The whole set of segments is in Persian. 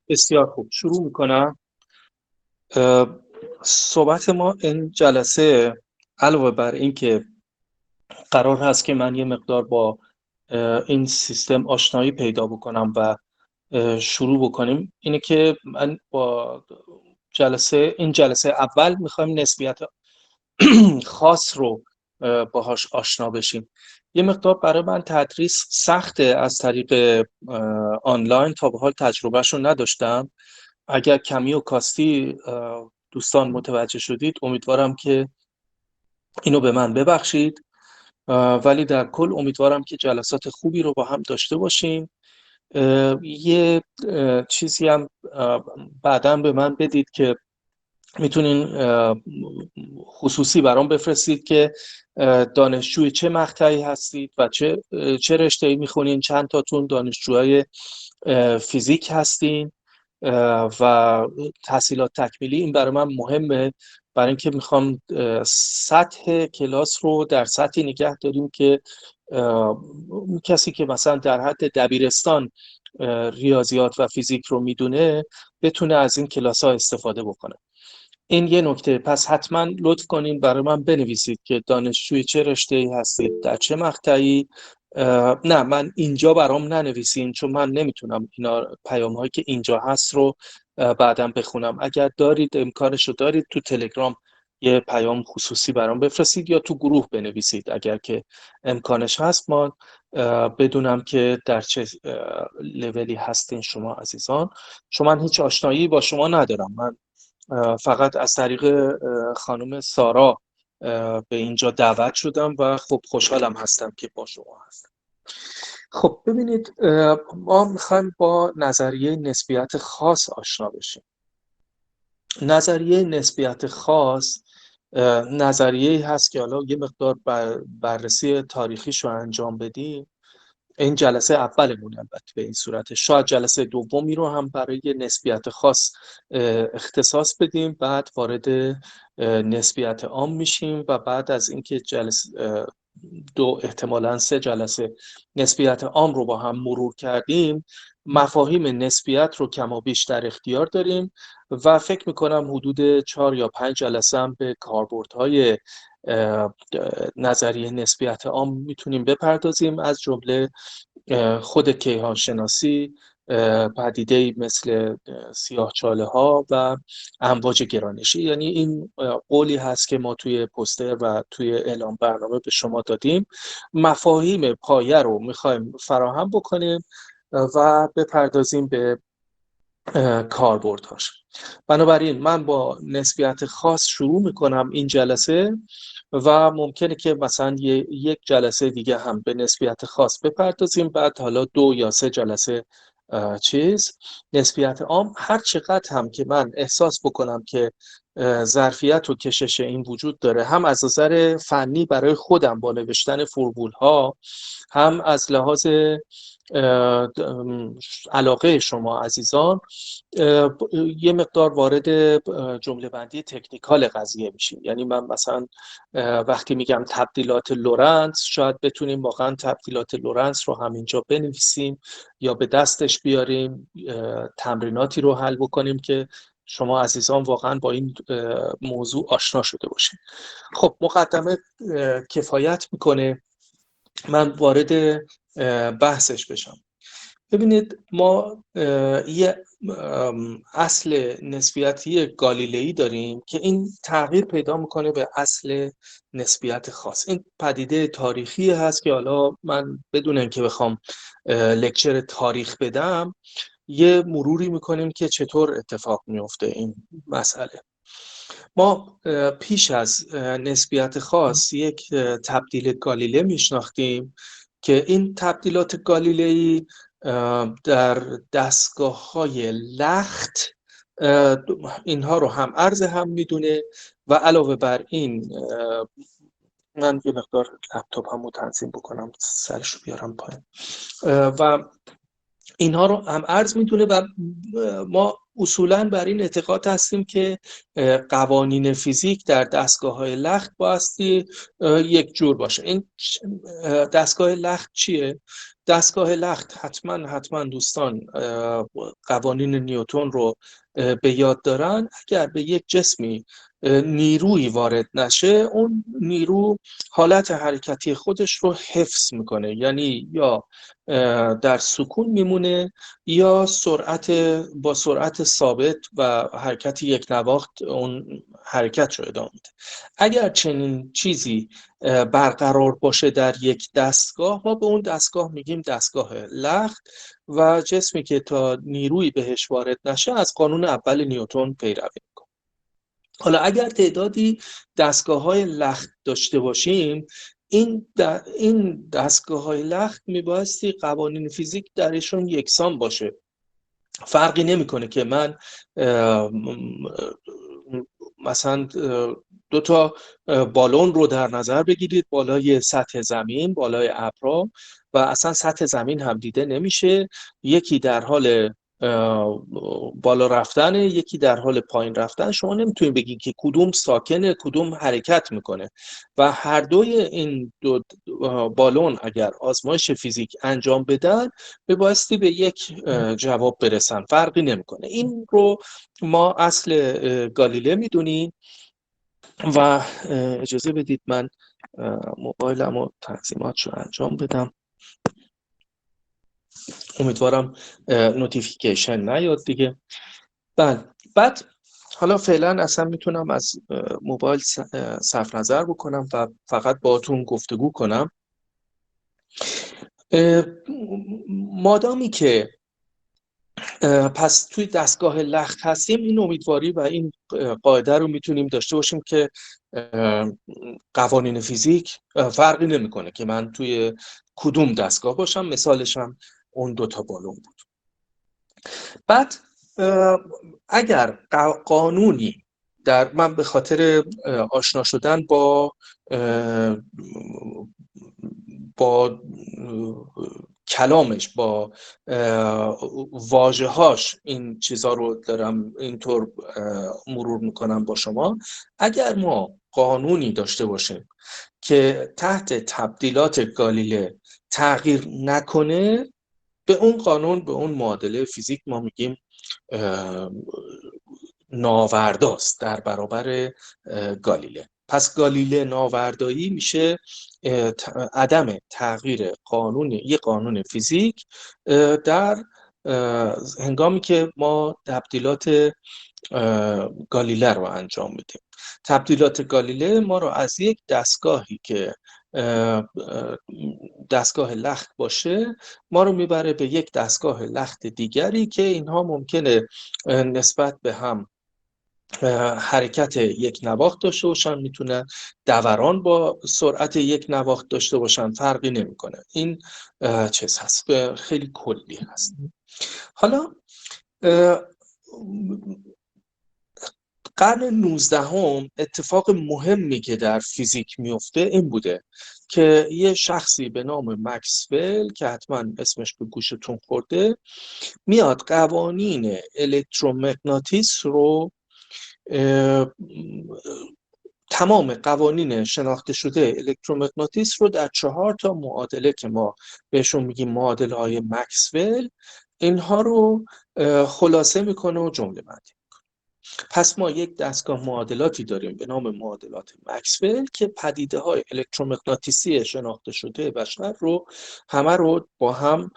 بسیار خوب، شروع میکنم. صحبت ما این جلسه علاوه بر این که قرار هست که من یه مقدار با این سیستم آشنایی پیدا بکنم و شروع بکنیم، اینه که من با این جلسه اول میخوایم نسبیت خاص رو باهاش آشنا بشیم. یه مقدار برای من تدریس سخته از طریق آنلاین، تا به حال تجربهش رو نداشتم. اگر کمی و کاستی دوستان متوجه شدید، امیدوارم که اینو به من ببخشید، ولی در کل امیدوارم که جلسات خوبی رو با هم داشته باشیم. یه چیزی هم بعداً به من بدید که میتونین خصوصی برام بفرستید که دانشجوی چه مقطعی هستید و چه رشته‌ای میخونین. چند تاتون دانشجوهای فیزیک هستین و تحصیلات تکمیلی. این برای من مهمه، برای اینکه میخوام سطح کلاس رو در سطحی نگه داریم که کسی که مثلا در حد دبیرستان ریاضیات و فیزیک رو میدونه بتونه از این کلاس ها استفاده بکنه. این یه نکته. پس حتما لطف کنین برای من بنویسید که دانشجوی چه رشته‌ای هستید، در چه مقطعی. نه، من اینجا برام ننویسین، چون من نمیتونم اینا پیام هایی که اینجا هست رو بعداً بخونم. اگر دارید امکانش رو دارید، تو تلگرام یه پیام خصوصی برام بفرستید یا تو گروه بنویسید اگر که امکانش هست، ما بدونم که در چه لولی هستین شما عزیزان. چون من هیچ آشنایی با شما ندارم، من فقط از طریق خانم سارا به اینجا دعوت شدم و خب خوشحالم هستم که با شما هستم. خب ببینید، ما میخوایم با نظریه نسبیت خاص آشنا بشیم. نظریه نسبیت خاص نظریه‌ای هست که حالا یه مقدار بررسی تاریخیش رو انجام بدیم. این جلسه اولمون البته به این صورته، شاید جلسه دومی رو هم برای نسبیت خاص اختصاص بدیم، بعد وارد نسبیت عام میشیم و بعد از اینکه احتمالاً 3 جلسه نسبیت عام رو با هم مرور کردیم، مفاهیم نسبیت رو کم و بیش در اختیار داریم و فکر میکنم حدود 4 یا 5 جلسه هم به کاربردهای نظریه نسبیت عام میتونیم بپردازیم، از جمله خود کیهان شناسی، پدیده‌ای مثل سیاهچاله ها و امواج گرانشی. یعنی این قولی هست که ما توی پوستر و توی اعلام برنامه به شما دادیم. مفاهیم پایه رو میخوایم فراهم بکنیم و بپردازیم به کاربردهاش. بنابراین من با نسبیت خاص شروع میکنم این جلسه و ممکنه که مثلا یک جلسه دیگه هم به نسبیت خاص بپردازیم، بعد حالا 2 یا 3 جلسه نسبیت عام. هر چقدر هم که من احساس بکنم که ظرفیت و کشش این وجود داره، هم از نظر فنی برای خودم با نوشتن فرمول ها، هم از لحاظ علاقه شما عزیزان، یه مقدار وارد جمله بندی تکنیکال قضیه میشیم. یعنی من مثلا وقتی میگم تبدیلات لورنس، شاید بتونیم واقعا تبدیلات لورنس رو همینجا بنویسیم یا به دستش بیاریم، تمریناتی رو حل بکنیم که شما عزیزان واقعا با این موضوع آشنا شده باشید. خب مقدمه کفایت میکنه، من وارد بحثش بشم. ببینید، ما یه اصل نسبیتی گالیلئی داریم که این تغییر پیدا میکنه به اصل نسبیت خاص. این پدیده تاریخی هست که حالا من بدون اینکه بخوام لکچر تاریخ بدم، یه مروری میکنیم که چطور اتفاق میفته این مسئله. ما پیش از نسبیت خاص یک تبدیل گالیله میشناختیم که این تبدیلات گالیلئی در دستگاه‌های لخت اینها رو هم عرض هم میدونه و علاوه بر این، من یه مقدار لپتاپ هم رو تنظیم بکنم، سرشو بیارم پایین، و اینها رو هم عرض میدونه و ما اصولاً بر این اعتقاد هستیم که قوانین فیزیک در دستگاه‌های لخت بایستی یک جور باشه. این دستگاه لخت چیه؟ دستگاه لخت حتما دوستان قوانین نیوتن رو به یاد دارن. اگر به یک جسمی نیرویی وارد نشه، اون نیرو حالت حرکتی خودش رو حفظ میکنه، یعنی یا در سکون میمونه یا با سرعت ثابت و حرکت یک نواخت اون حرکت رو ادامه میده. اگر چنین چیزی برقرار باشه در یک دستگاه، ما به اون دستگاه میگیم دستگاه لخت و جسمی که تا نیروی بهش وارد نشه از قانون اول نیوتن پیروی میکنه. حالا اگر تعدادی دستگاه‌های لخت داشته باشیم، این دستگاه‌های لخت میبایستی قوانین فیزیک درشون یکسان باشه. فرقی نمیکنه که من مثلا دو تا بالون رو در نظر بگیرید بالای سطح زمین، بالای ابرها، و اصلا سطح زمین هم دیده نمیشه، یکی در حال بالا رفتن، یکی در حال پایین رفتن. شما نمیتونید بگید که کدوم ساکنه کدوم حرکت میکنه. و هر دوی این دو بالون اگر آزمایش فیزیک انجام بدن به بایستی به یک جواب برسن، فرقی نمیکنه. این رو ما اصل گالیله میدونیم. و اجازه بدید من موبایلم و تنظیماتش رو انجام بدم. امیدوارم نوتیفیکیشن نیاد دیگه. بعد حالا فعلا اصلا میتونم از موبایل صرف نظر بکنم و فقط باهاتون گفتگو کنم. مادامی که پس توی دستگاه لخت هستیم، این امیدواری و این قاعده رو میتونیم داشته باشیم که قوانین فیزیک فرقی نمیکنه که من توی کدوم دستگاه باشم. مثالش هم اون دوتا بالون بود. بعد اگر قانونی من به خاطر آشنا شدن با کلامش، با واژه‌هاش، این چیزا رو دارم اینطور مرور میکنم با شما. اگر ما قانونی داشته باشیم که تحت تبدیلات گالیله تغییر نکنه، به اون قانون، به اون معادله فیزیک ما میگیم ناورداست در برابر گالیله. پس گالیله ناوردایی میشه عدم تغییر یه قانون فیزیک در هنگامی که ما تبدیلات گالیله رو انجام میدیم. تبدیلات گالیله ما رو از یک دستگاهی که دستگاه لخت باشه، ما رو میبره به یک دستگاه لخت دیگری که اینها ممکنه نسبت به هم حرکت یک نواخت داشته باشن، میتونه دوران با سرعت یک نواخت داشته باشن، فرقی نمیکنه. این چیز هست، خیلی کلی هست. حالا قرن 19 اتفاق مهمی که در فیزیک میفته این بوده که یه شخصی به نام مکسول که حتما اسمش به گوشتون خورده، میاد قوانین الکترومغناطیس رو، تمام قوانین شناخته شده الکترومغناطیس رو در 4 تا معادله که ما بهشون میگیم معادله های مکسول، اینها رو خلاصه میکنه و جمله بندی. پس ما یک دستگاه معادلاتی داریم به نام معادلات مکسول که پدیده های الکترومغناطیسی شناخته شده بشر رو همه رو با هم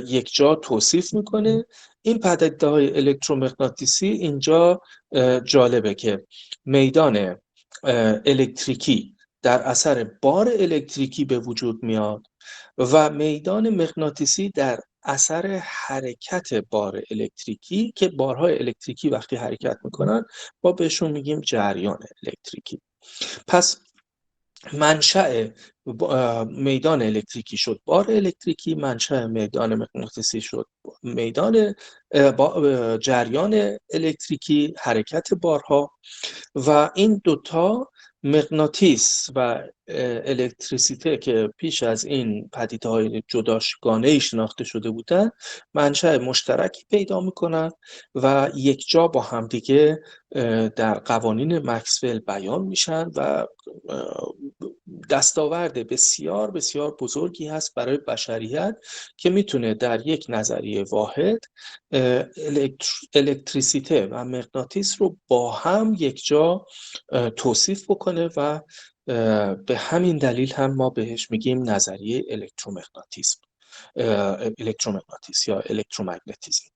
یک جا توصیف میکنه. این پدیده های الکترومغناطیسی اینجا جالبه که میدان الکتریکی در اثر بار الکتریکی به وجود میاد و میدان مغناطیسی در اثر حرکت بار الکتریکی، که بارهای الکتریکی وقتی حرکت میکنن ما بهشون میگیم جریان الکتریکی. پس منشأ میدان الکتریکی شد بار الکتریکی، منشأ میدان مغناطیسی شد میدان جریان الکتریکی، حرکت بارها. و این دوتا، مغناطیس و الکتریسیته که پیش از این پدیده‌های جداگانه‌ای شناخته شده بودن، منشأ مشترکی پیدا میکنن و یک جا با همدیگه در قوانین مکسول بیان میشن و دستاورد بسیار بسیار بزرگی هست برای بشریت که میتونه در یک نظریه واحد الکتریسیته و مغناطیس رو با هم یک جا توصیف بکنه و به همین دلیل هم ما بهش میگیم نظریه الکترومغناطیس یا الکترومگنتیسم.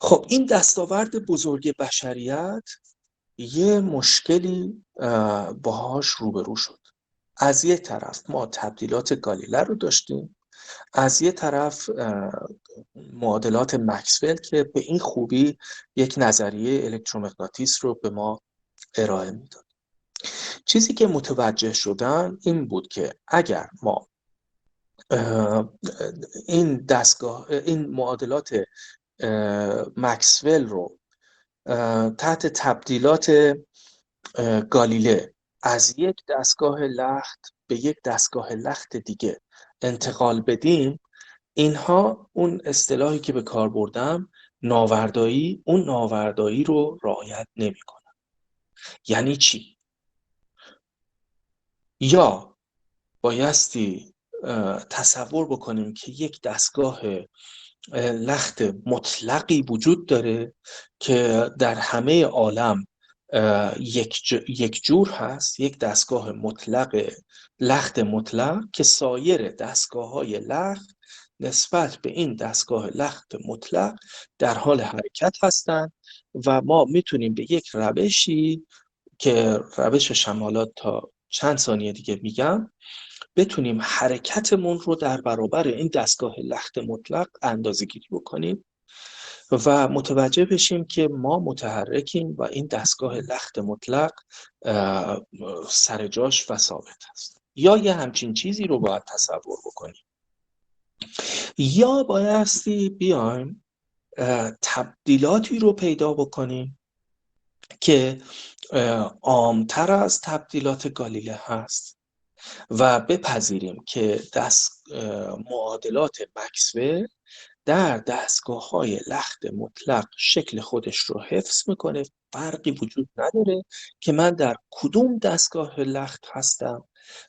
خب این دستاورد بزرگ بشریت یه مشکلی باهاش روبرو شد. از یه طرف ما تبدیلات گالیله رو داشتیم، از یه طرف معادلات مکسول که به این خوبی یک نظریه الکترومغناطیس رو به ما ارائه میداد. چیزی که متوجه شدن این بود که اگر ما این معادلات مکسول رو تحت تبدیلات گالیله از یک دستگاه لخت به یک دستگاه لخت دیگه انتقال بدیم، اینها اون اصطلاحی که به کار بردم ناوردایی، اون ناوردایی رو رعایت نمی‌کنن. یعنی چی؟ یا بایستی تصور بکنیم که یک دستگاه لخت مطلقی وجود داره که در همه عالم یک جور هست، یک دستگاه لخت مطلق که سایر دستگاه‌های لخت نسبت به این دستگاه لخت مطلق در حال حرکت هستند و ما میتونیم به یک روشی که روش شمالات تا چند ثانیه دیگه میگم بتونیم حرکتمون رو در برابر این دستگاه لخت مطلق اندازه‌گیری بکنیم و متوجه بشیم که ما متحرکیم و این دستگاه لخت مطلق سر جاش و ثابت است. یا یه همچین چیزی رو باید تصور بکنیم، یا بایستی بیایم تبدیلاتی رو پیدا بکنیم که عام‌تر از تبدیلات گالیله هست و بپذیریم که معادلات مکسول در دستگاه‌های لخت مطلق شکل خودش رو حفظ میکنه، فرقی وجود نداره که من در کدوم دستگاه لخت هستم،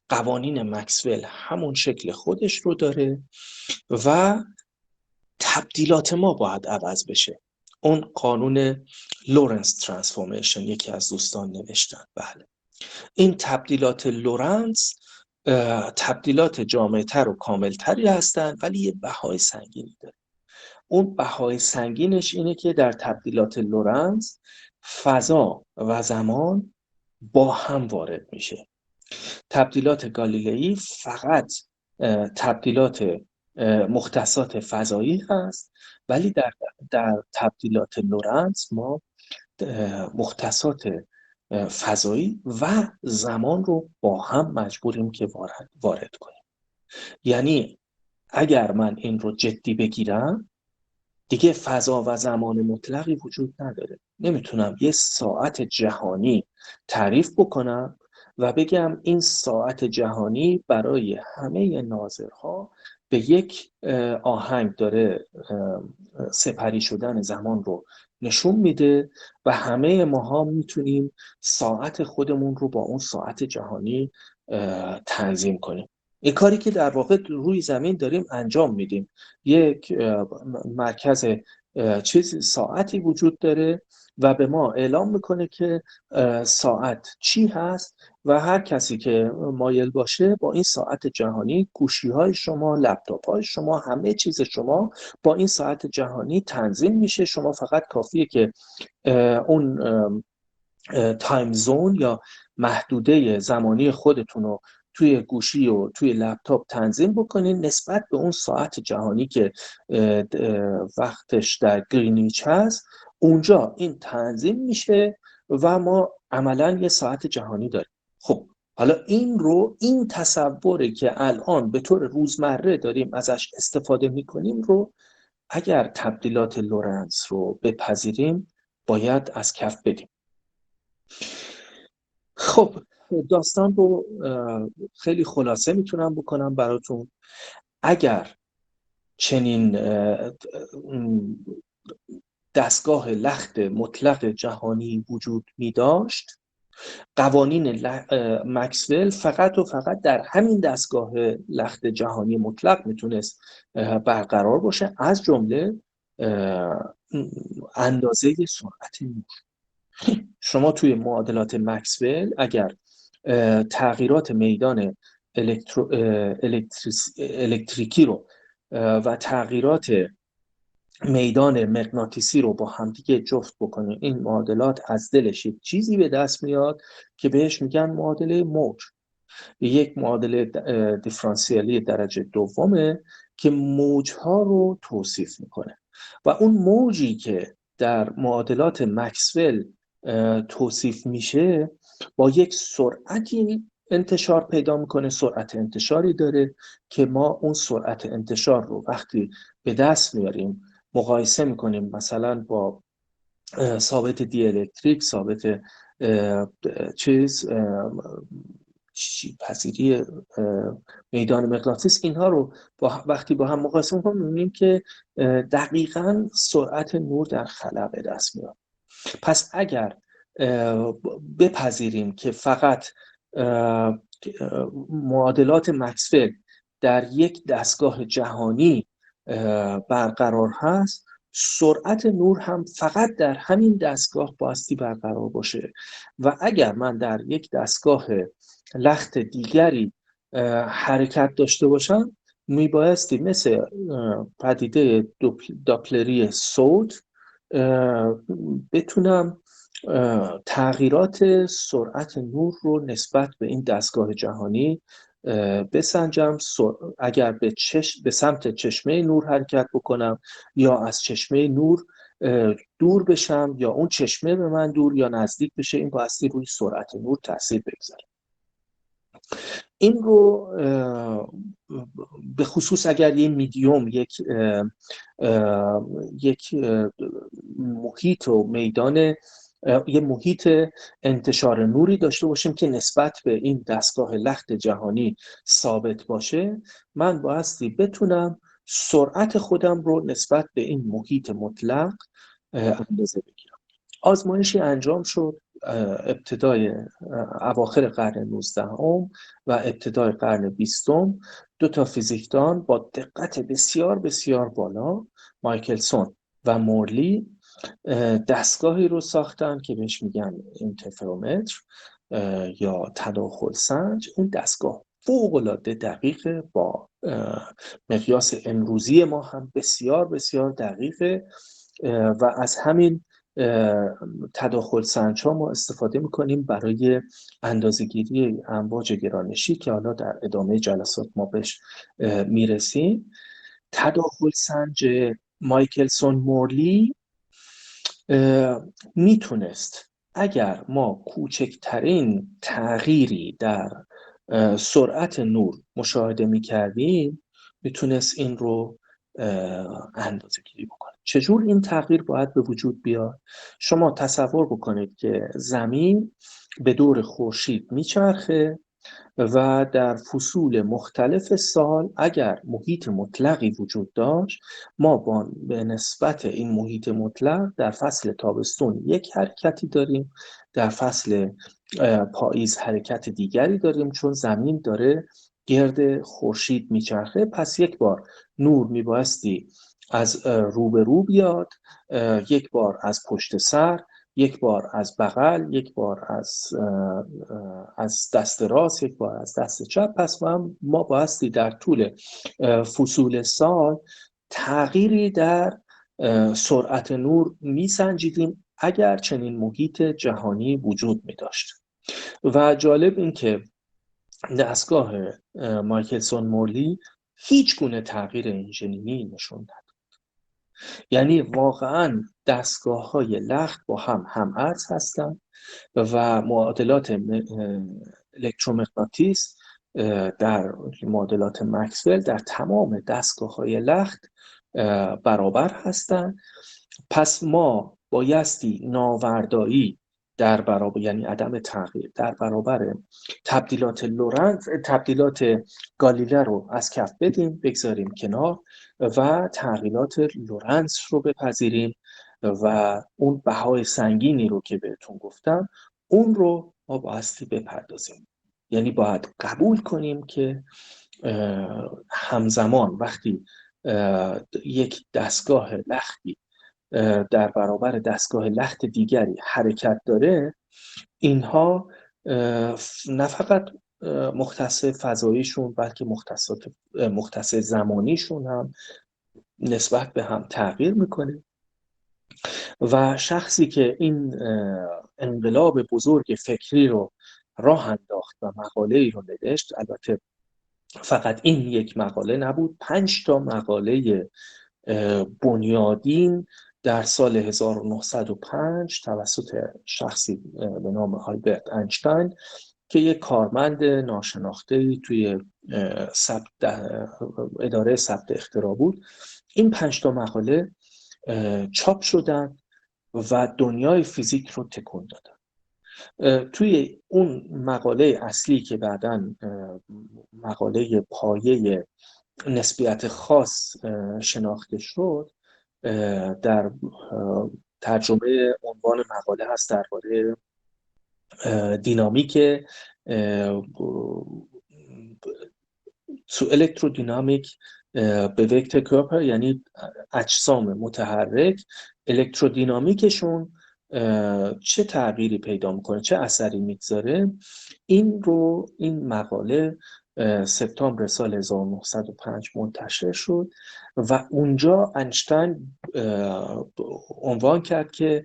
قوانین مکسول همون شکل خودش رو داره و تبدیلات ما باید عوض بشه. اون قانون لورنس ترانسفورمیشن یکی از دوستان نوشتن. بله، این تبدیلات لورنس تبدیلات جامع‌تر و کاملتری هستند ولی یه بهای سنگینی داره. اون بهای سنگینش اینه که در تبدیلات لورنس فضا و زمان با هم وارد میشه. تبدیلات گالیلئی فقط تبدیلات مختصات فضایی هست، ولی در تبدیلات لورنس ما مختصات فضایی و زمان رو با هم مجبوریم که وارد کنیم. یعنی اگر من این رو جدی بگیرم دیگه فضا و زمان مطلقی وجود نداره. نمیتونم یه ساعت جهانی تعریف بکنم و بگم این ساعت جهانی برای همه ناظرها به یک آهنگ داره سپری شدن زمان رو نشون میده و همه ماها میتونیم ساعت خودمون رو با اون ساعت جهانی تنظیم کنیم. این کاری که در واقع روی زمین داریم انجام میدیم. یک مرکز ساعتی وجود داره و به ما اعلام میکنه که ساعت چی هست و هر کسی که مایل باشه با این ساعت جهانی، گوشی های شما، لپتاپ های شما، همه چیز شما با این ساعت جهانی تنظیم میشه. شما فقط کافیه که اون تایم زون یا محدوده زمانی خودتون رو توی گوشی و توی لپتاپ تنظیم بکنین نسبت به اون ساعت جهانی که وقتش در گرینیچ هست. اونجا این تنظیم میشه و ما عملاً یه ساعت جهانی داریم. خب حالا این تصوری که الان به طور روزمره داریم ازش استفاده میکنیم رو اگر تبدیلات لورنس رو بپذیریم باید از کف بدیم. خب داستان رو خیلی خلاصه میتونم بکنم براتون. اگر چنین دستگاه لخت مطلق جهانی وجود می داشت قوانین مکسول فقط و فقط در همین دستگاه لخت جهانی مطلق میتونست برقرار باشه، از جمله اندازه سرعت نور. شما توی معادلات مکسول اگر تغییرات میدان الکتریکی رو و تغییرات میدان مغناطیسی رو با همدیگه جفت بکنیم، این معادلات از دلش یک چیزی به دست میاد که بهش میگن معادله موج. یک معادله دیفرانسیالی درجه دومه که موجها رو توصیف میکنه و اون موجی که در معادلات مکسول توصیف میشه با یک سرعتی انتشار پیدا میکنه، سرعت انتشاری داره که ما اون سرعت انتشار رو وقتی به دست میاریم مقایسه میکنیم مثلا با ثابت دیالکتریک، ثابت پذیری میدان مغناطیس، اینها رو وقتی با هم مقایسه میکنیم میبینیم که دقیقاً سرعت نور در خلا به دست میاد. پس اگر بپذیریم که فقط معادلات مکسول در یک دستگاه جهانی برقرار هست، سرعت نور هم فقط در همین دستگاه بایستی برقرار باشه و اگر من در یک دستگاه لخت دیگری حرکت داشته باشم میبایستی مثل پدیده داپلری صوت بتونم تغییرات سرعت نور رو نسبت به این دستگاه جهانی بسنجم. اگر به سمت چشمه نور حرکت بکنم یا از چشمه نور دور بشم یا اون چشمه به من دور یا نزدیک بشه، این بایستی روی سرعت نور تاثیر بگذاره. این رو به خصوص اگر یه میدیوم، یک محیط و میدان، یه محیط انتشار نوری داشته باشیم که نسبت به این دستگاه لخت جهانی ثابت باشه، من بایستی بتونم سرعت خودم رو نسبت به این محیط مطلق اندازه بگیرم. آزمایشی انجام شد ابتدای اواخر قرن 19 و ابتدای قرن 20. دو تا فیزیکدان با دقت بسیار بسیار بالا، مایکلسون و مورلی، دستگاهی رو ساختن که بهش میگن اینترفرومتر یا تداخل سنج. این دستگاه فوق‌العاده دقیقه، با مقیاس امروزی ما هم بسیار بسیار دقیقه و از همین تداخل سنج ها ما استفاده میکنیم برای اندازه‌گیری امواج گرانشی که حالا در ادامه جلسات ما بهش میرسیم. تداخل سنج مایکلسون مورلی میتونست اگر ما کوچکترین تغییری در سرعت نور مشاهده میکردیم میتونست این رو اندازه گیری بکنه. چجور این تغییر باید به وجود بیاد؟ شما تصور بکنید که زمین به دور خورشید میچرخه و در فصول مختلف سال اگر محیط مطلقی وجود داشت، ما به نسبت این محیط مطلق در فصل تابستون یک حرکتی داریم، در فصل پاییز حرکت دیگری داریم، چون زمین داره گرد خورشید میچرخه. پس یک بار نور میبایستی از روبرو بیاد، یک بار از پشت سر، یک بار از بغل، یک بار از دست راست، یک بار از دست چپ. پس ما بایستی در طول فصول سال تغییری در سرعت نور میسنجیدیم اگر چنین محیط جهانی وجود می داشت. و جالب این که دستگاه مایکلسون مورلی هیچ گونه تغییر اینچنینی نشون نداد. یعنی واقعا دستگاه‌های لخت با هم عرض هستند و معادلات الکترومغناطیس در معادلات مکسول در تمام دستگاه‌های لخت برابر هستند. پس ما بایستی ناوردایی در برابر، یعنی عدم تغییر در برابر تبدیلات لورنت، تبدیلات گالیله رو از کف بدیم، بگذاریم کنار و تغییرات لورنس رو بپذیریم و اون بهای سنگینی رو که بهتون گفتم اون رو ما بایستی بپردازیم. یعنی باید قبول کنیم که همزمان وقتی یک دستگاه لختی در برابر دستگاه لخت دیگری حرکت داره، اینها نه فقط مختص فضاییشون بلکه مختص زمانیشون هم نسبت به هم تغییر میکنه و شخصی که این انقلاب بزرگ فکری رو راه انداخت و مقاله ای رو نوشت، البته فقط این یک مقاله نبود، 5 تا مقاله بنیادین در سال 1905 توسط شخصی به نام آلبرت اینشتین که یک کارمند ناشناخته‌ای توی اداره ثبت اختراع بود، این 5 تا مقاله چاپ شدن و دنیای فیزیک رو تکون دادن. توی اون مقاله اصلی که بعداً مقاله پایه نسبیت خاص شناخته شد، در ترجمه عنوان مقاله هست درباره دینامیک تو الکترودینامیک bewegte Körper، یعنی اجسام متحرک الکترودینامیکشون چه تغییری پیدا میکنه، چه اثری میگذاره. این مقاله سپتامبر سال 1905 منتشر شد و اونجا اینشتین عنوان کرد که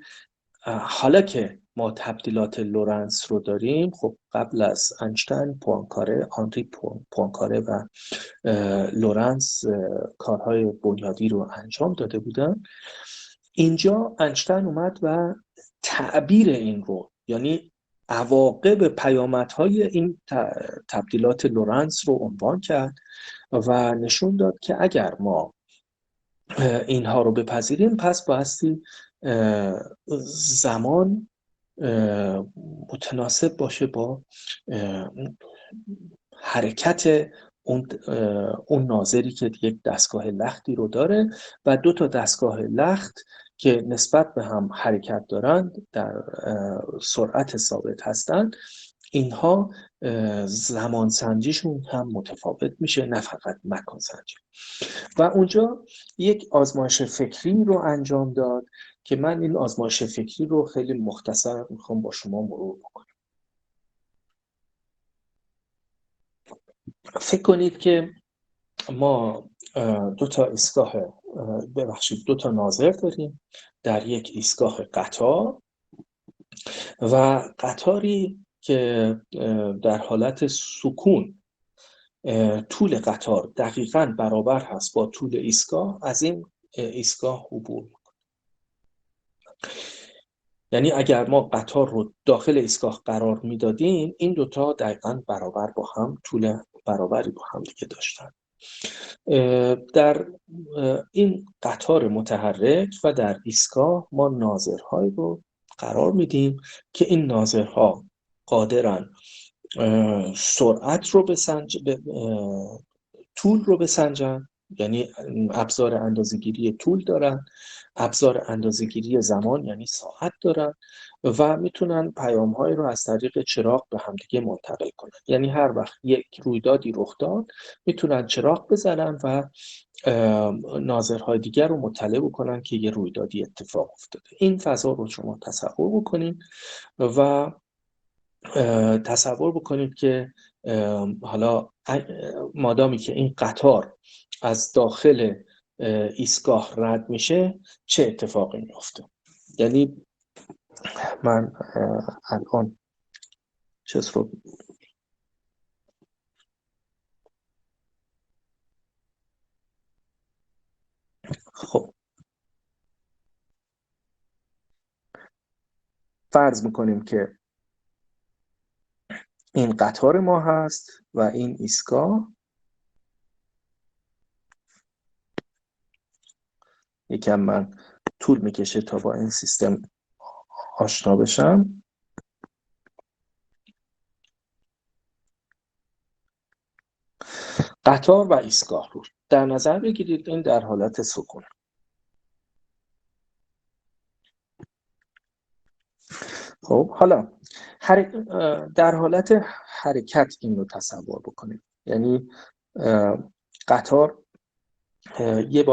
حالا که ما تبدیلات لورنس رو داریم، خب قبل از اینشتین آنری پوانکاره و لورنس کارهای بنیادی رو انجام داده بودن. اینجا اینشتین اومد و تعبیر این رو، یعنی عواقب پیامدهای این تبدیلات لورنس رو عنوان کرد و نشون داد که اگر ما اینها رو بپذیریم پس بایستی زمان متناسب باشه با حرکت اون ناظری که یک دستگاه لختی رو داره و 2 تا دستگاه لخت که نسبت به هم حرکت دارند در سرعت ثابت هستند، اینها زمان سنجیشون هم متفاوت میشه، نه فقط مکان سنجی. و اونجا یک آزمایش فکری رو انجام داد که من این آزمایش فکری رو خیلی مختصر میخوام با شما مرور بکنم. فکر کنید که ما 2 تا ناظر داریم در یک ایستگاه قطار و قطاری که در حالت سکون طول قطار دقیقاً برابر هست با طول ایستگاه، از این ایستگاه عبور میکنه. یعنی اگر ما قطار رو داخل ایستگاه قرار میدادیم، این 2 تا دقیقاً برابر با هم طول برابری با هم دیگه داشتن. در این قطار متحرک و در ایستگاه ما ناظرهایی رو قرار میدیم که این ناظرها قادرن سرعت رو طول رو بسنجن، یعنی ابزار اندازه‌گیری طول دارن، ابزار اندازه‌گیری زمان یعنی ساعت دارن و میتونن پیام‌هایی رو از طریق چراغ به همدیگه منتقل کنن. یعنی هر وقت یک رویدادی رخ داد میتونن چراغ بزنن و ناظرهای دیگر رو مطلع بکنن که یه رویدادی اتفاق افتاده. این فضا رو شما تصور بکنید و تصور بکنید که حالا مادامی که این قطار از داخل ایستگاه رد میشه چه اتفاقی میفته. یعنی من الان چیز رو خب فرض میکنیم که این قطار ما هست و این ایستگاه. یکم من طول میکشه تا با این سیستم آشنا بشم. قطار و ایستگاه رو در نظر بگیرید، این در حالت سکون. خب حالا در حالت حرکت این رو تصور بکنید. یعنی قطار یه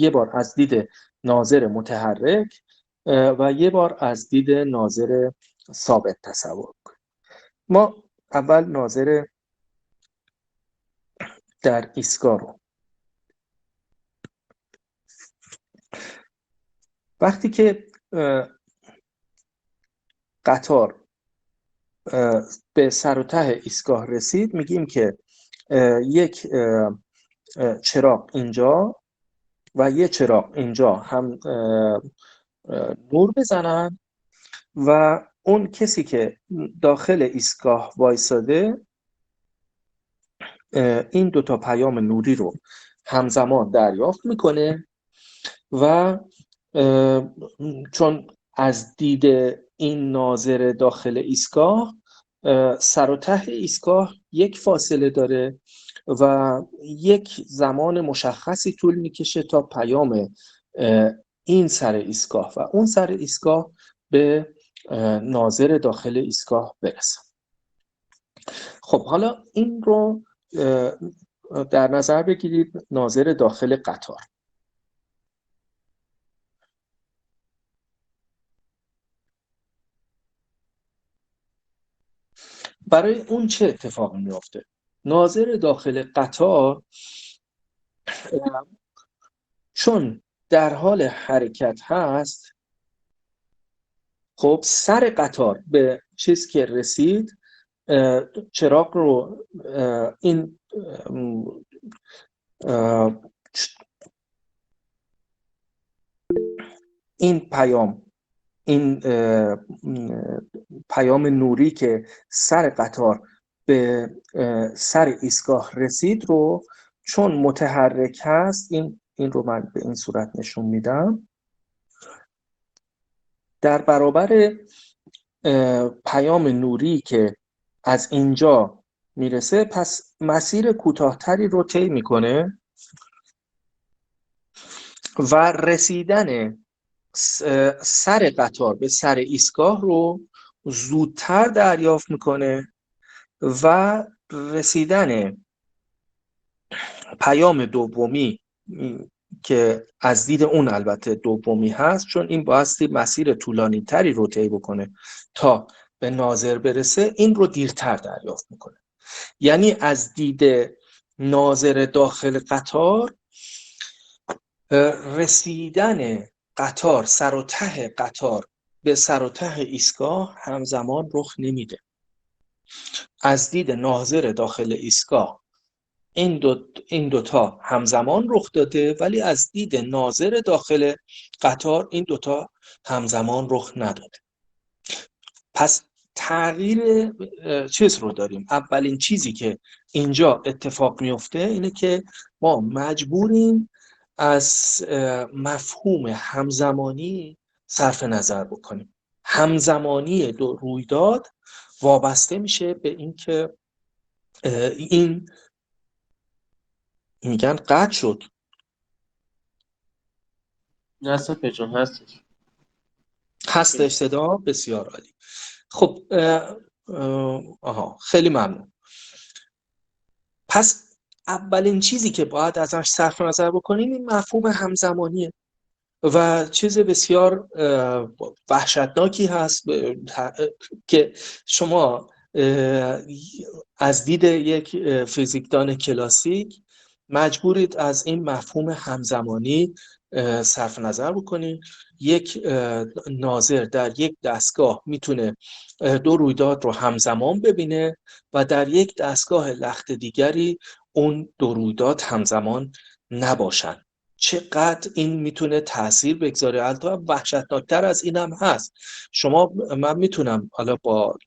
بار از دید ناظر متحرک و یه بار از دید ناظر ثابت تصور کنید. ما اول ناظر در ایستگاه رو، وقتی که قطار به سر و ته ایستگاه رسید، میگیم که یک چراغ اینجا و یک چراغ اینجا هم نور بزنن و اون کسی که داخل ایستگاه وایساده این دوتا پیام نوری رو همزمان دریافت میکنه و چون از دید این ناظر داخل ایستگاه سر و ته ایستگاه یک فاصله داره و یک زمان مشخصی طول میکشه تا پیام این سر ایستگاه و اون سر ایستگاه به ناظر داخل ایستگاه برسه. خب حالا این رو در نظر بگیرید ناظر داخل قطار. برای اون چه اتفاقی میفته؟ ناظر داخل قطار چون در حال حرکت هست، خب سر قطار به چیز که رسید چراغ رو این پیام نوری که سر قطار به سر ایستگاه رسید رو چون متحرک هست، این رو من به این صورت نشون میدم، در برابر پیام نوری که از اینجا میرسه، پس مسیر کوتاه‌تری رو طی میکنه و رسیدن سر قطار به سر ایستگاه رو زودتر دریافت میکنه و رسیدن پیام دومی که از دید اون البته دومی هست، چون این بایستی مسیر طولانی تری رو طی بکنه تا به ناظر برسه، این رو دیرتر دریافت میکنه. یعنی از دید ناظر داخل قطار رسیدن قطار، سر و ته قطار به سر و ته ایستگاه همزمان رخ نمیده. از دید ناظر داخل ایستگاه این دوتا همزمان رخ داده، ولی از دید ناظر داخل قطار این دوتا همزمان رخ نداده. پس تغییر چیز رو داریم. اولین چیزی که اینجا اتفاق میفته اینه که ما مجبوریم از مفهوم همزمانی صرف نظر بکنیم. همزمانی دو رویداد وابسته میشه به اینکه این میگن قطع شد. نه جان هستش صدا؟ بسیار عالی. خب خیلی ممنون. پس اولین چیزی که باید ازش صرف نظر بکنیم این مفهوم همزمانیه و چیز بسیار وحشتناکی هست که شما از دید یک فیزیکدان کلاسیک مجبورید از این مفهوم همزمانی صرف نظر بکنید. یک ناظر در یک دستگاه میتونه دو رویداد رو همزمان ببینه و در یک دستگاه لخت دیگری اون دو رویداد همزمان نباشن. چقدر این میتونه تاثیر بگذاره. البته وحشتناکتر از این هم هست. من میتونم حالا با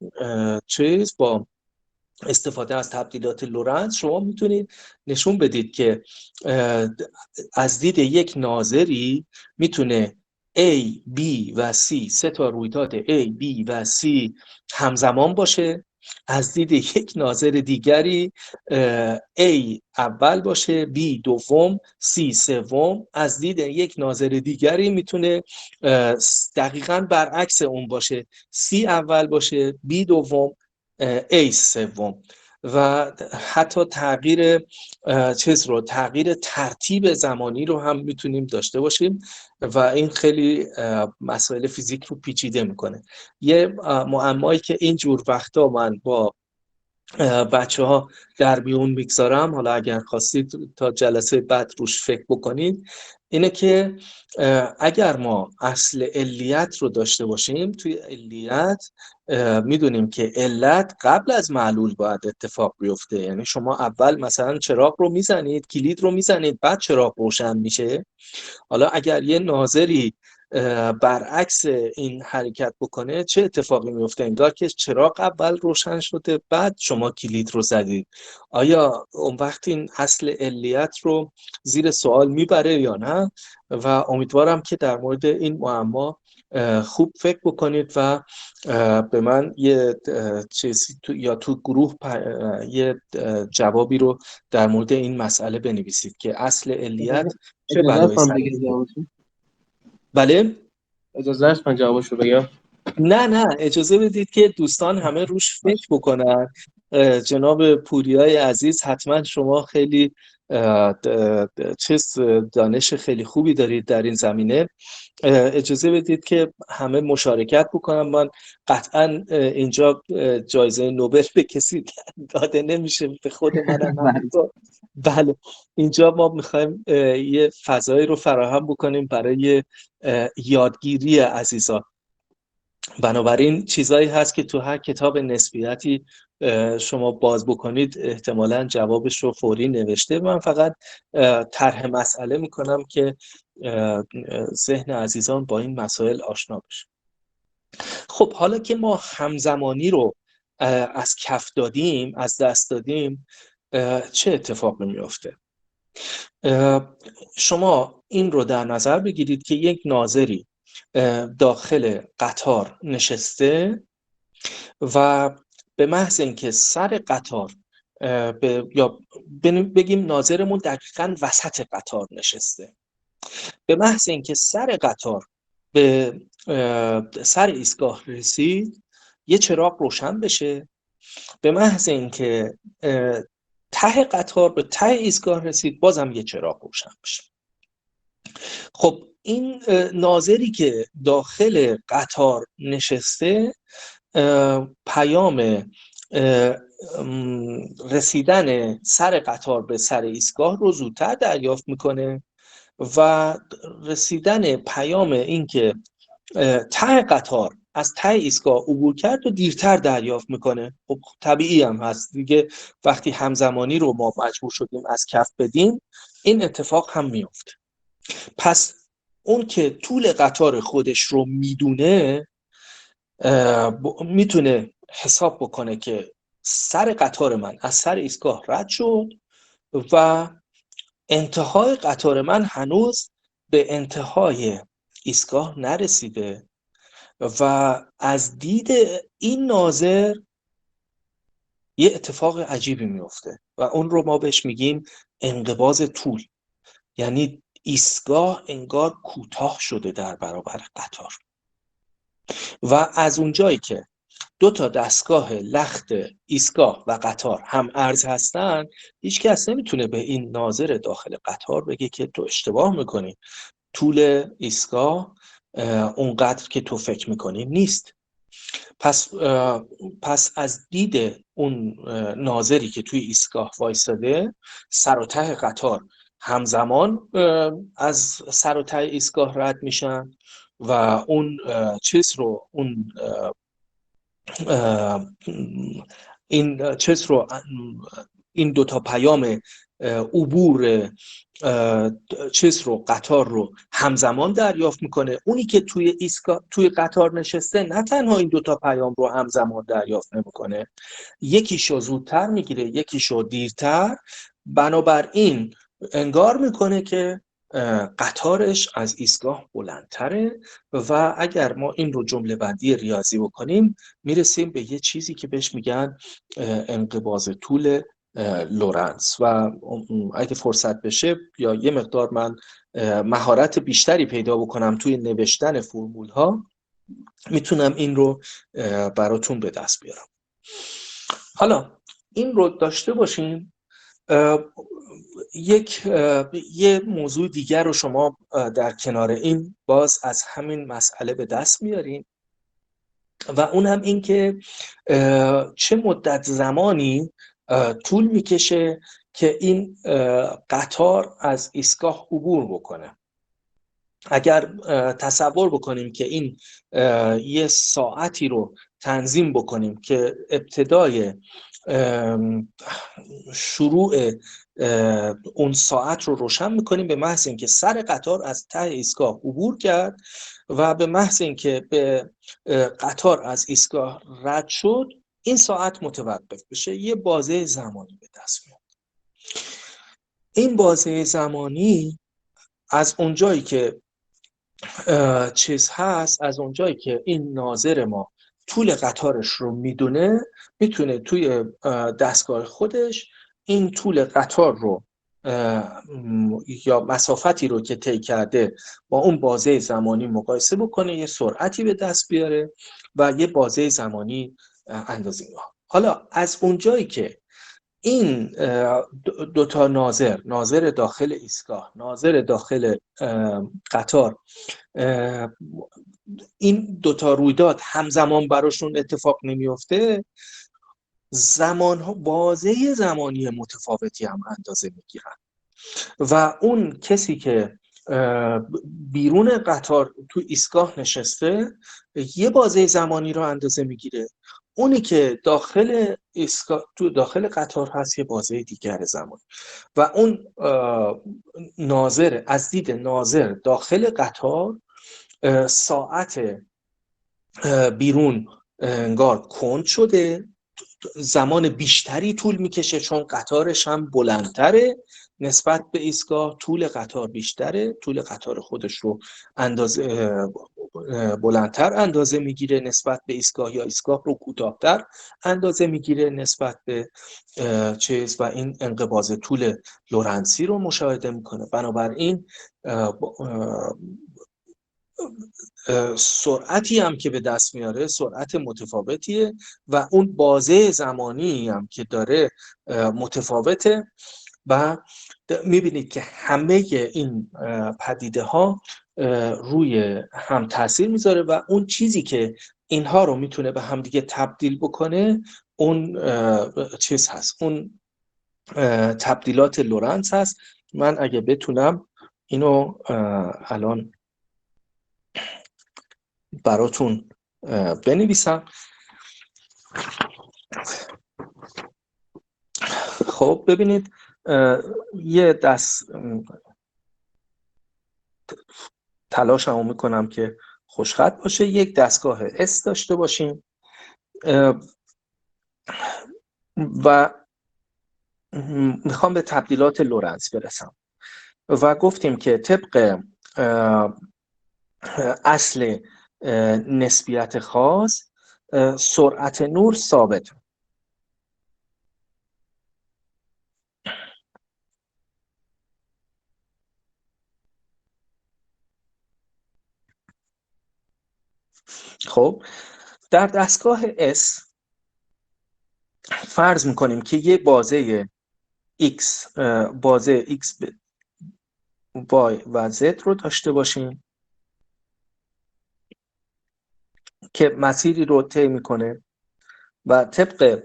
استفاده از تبدیلات لورنس شما میتونید نشون بدید که از دید یک ناظری میتونه A, B و C، سه تا رویداد A, B و C همزمان باشه از دید یک ناظر دیگری A اول باشه، B دوم، C سوم. از دید یک ناظر دیگری میتونه دقیقاً برعکس اون باشه، C اول باشه، B دوم، A سوم. و حتی تغییر ترتیب زمانی رو هم میتونیم داشته باشیم و این خیلی مسائل فیزیک رو پیچیده میکنه. یه معمایی که اینجور وقتا من با بچه ها در میون میگذارم، حالا اگر خواستید تا جلسه بعد روش فکر بکنید، اینه که اگر ما اصل علیت رو داشته باشیم، توی علیت میدونیم که علت قبل از معلول باید اتفاق بیفته. یعنی شما اول مثلا چراغ رو میزنید، کلید رو میزنید، بعد چراغ روشن میشه. حالا اگر یه ناظری برعکس این حرکت بکنه، چه اتفاقی میفته؟ انگار که چراغ اول روشن شده بعد شما کلید رو زدید. آیا اون وقت این اصل علیت رو زیر سوال میبره یا نه؟ و امیدوارم که در مورد این معما خوب فکر بکنید و به من یه چیزی یا تو گروه یه جوابی رو در مورد این مسئله بنویسید که اصل علیت چه اجازه بلایی است من سر بگم این؟ جوابشو؟ بله؟ اجازه است من جوابشو بگم؟ نه اجازه بدید که دوستان همه روش فکر بکنن. جناب پوریای عزیز، حتما شما خیلی دانش خیلی خوبی دارید در این زمینه. اجازه بدید که همه مشارکت بکنم. من قطعا اینجا جایزه نوبل به کسی داده نمیشه، به خود منم همینطور. بله، اینجا ما میخوایم یه فضایی رو فراهم بکنیم برای یادگیری عزیزان. بنابراین چیزایی هست که تو هر کتاب نسبیتی شما باز بکنید احتمالاً جوابش رو فوری نوشته. من فقط طرح مسئله میکنم که ذهن عزیزان با این مسائل آشنا بشه. خب حالا که ما همزمانی رو از کف دادیم، از دست دادیم، چه اتفاقی میفته؟ شما این رو در نظر بگیرید که یک ناظری داخل قطار نشسته و به محض اینکه سر قطار یا بگیم ناظرمون دقیقاً وسط قطار نشسته، به محض اینکه سر قطار به سر ایستگاه رسید، یه چراغ روشن بشه. به محض اینکه ته قطار به ته ایستگاه رسید، بازم یه چراغ روشن بشه. خب این ناظری که داخل قطار نشسته پیام رسیدن سر قطار به سر ایستگاه رو زودتر دریافت میکنه و رسیدن پیام این که ته قطار از ته ایستگاه عبور کرد و دیرتر دریافت میکنه. خب طبیعی هم هست دیگه، وقتی همزمانی رو ما مجبور شدیم از کف بدیم، این اتفاق هم میفته. پس اون که طول قطار خودش رو میدونه، میتونه حساب بکنه که سر قطار من از سر ایستگاه رد شد و انتهای قطار من هنوز به انتهای ایستگاه نرسیده و از دید این ناظر یه اتفاق عجیبی میفته و اون رو ما بهش میگیم انقباض طول. یعنی ایستگاه انگار کوتاه شده در برابر قطار و از اونجایی که دو تا دستگاه لخت ایستگاه و قطار هم ارز هستن، هیچ کس نمیتونه به این ناظر داخل قطار بگه که تو اشتباه میکنی، طول ایستگاه اونقدر که تو فکر میکنی نیست. پس از دید اون ناظری که توی ایستگاه وایساده، سر و ته قطار همزمان از سر و ته ایستگاه رد میشن و اون این دو تا پیام عبور قطار رو همزمان دریافت میکنه. اونی که توی قطار نشسته نه تنها این دو تا پیام رو همزمان دریافت نمیکنه، یکیشو زودتر میگیره یکیشو دیرتر. بنابراین انگار میکنه که قطارش از ایستگاه بلندتره و اگر ما این رو جمله بندی ریاضی بکنیم میرسیم به یه چیزی که بهش میگن انقباض طول لورنس و اگه فرصت بشه یا یه مقدار من مهارت بیشتری پیدا بکنم توی نوشتن فرمول ها میتونم این رو براتون به دست بیارم. حالا این رو داشته باشیم. یه موضوع دیگر رو شما در کنار این باز از همین مسئله به دست میارین و اون هم این که چه مدت زمانی طول میکشه که این قطار از ایستگاه عبور بکنه. اگر تصور بکنیم که این یه ساعتی رو تنظیم بکنیم که ابتدای شروع اون ساعت رو روشن میکنیم به محض اینکه سر قطار از ته ایستگاه عبور کرد و به محض اینکه به قطار از ایستگاه رد شد این ساعت متوقف بشه، یه بازه زمانی به دست میاد. این بازه زمانی از اونجایی که چیز هست، از اونجایی که این ناظر ما طول قطارش رو میدونه، میتونه توی دستگاه خودش این طول قطار رو یا مسافتی رو که طی کرده با اون بازه زمانی مقایسه بکنه، یه سرعتی به دست بیاره و یه بازه زمانی اندازه میده. حالا از اونجایی که این دوتا ناظر داخل ایستگاه، ناظر داخل قطار، این دوتا رویداد همزمان براشون اتفاق نمیفته، بازه زمانی متفاوتی هم اندازه میگیرن و اون کسی که بیرون قطار تو ایستگاه نشسته یه بازه زمانی رو اندازه میگیره، اونی که تو داخل قطار هست یه بازه دیگر زمانی و اون از دید ناظر داخل قطار ساعت بیرون انگار کند شده، زمان بیشتری طول میکشه چون قطارش هم بلندتره نسبت به ایستگاه، طول قطار بیشتره، طول قطار خودش رو بلندتر اندازه میگیره نسبت به ایستگاه یا ایستگاه رو کوتاه‌تر اندازه میگیره نسبت به و این انقباض طول لورنسی رو مشاهده میکنه. بنابراین سرعتی هم که به دست میاره سرعت متفاوتیه و اون بازه زمانی هم که داره متفاوته و میبینید که همه این پدیده ها روی هم تاثیر میذاره و اون چیزی که اینها رو میتونه به هم دیگه تبدیل بکنه اون چیز هست، اون تبدیلات لورنس هست. من اگه بتونم اینو الان براتون بنویسم. خب ببینید یه دست تلاشمو میکنم که خوشخط باشه. یک دستگاه اس داشته باشیم و میخوام به تبدیلات لورنس برسم و گفتیم که طبق اصل نسبیت خاص سرعت نور ثابت. خب در دستگاه S فرض میکنیم که یه بازه X به Y و Z رو داشته باشیم که مسیری رو طی میکنه و طبق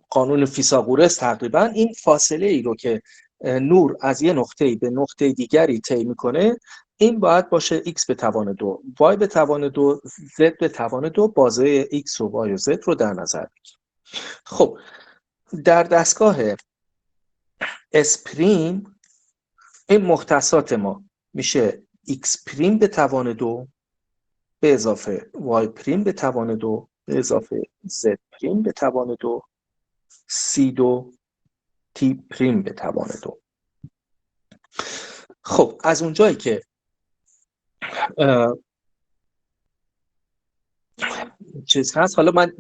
قانون فیثاغورس تقریبا این فاصله ای رو که نور از یه نقطه‌ای به نقطه دیگری طی میکنه این باید باشه x به توان 2 y به توان 2 z به توان 2 بازه x و y و z رو در نظر بگیریم. خب در دستگاه S' این مختصات ما میشه x' به توان 2 به اضافه y' به توان 2 به اضافه z' به توان 2 C2 تی پریم به توان 2. خب از اونجایی که چیز هست، حالا من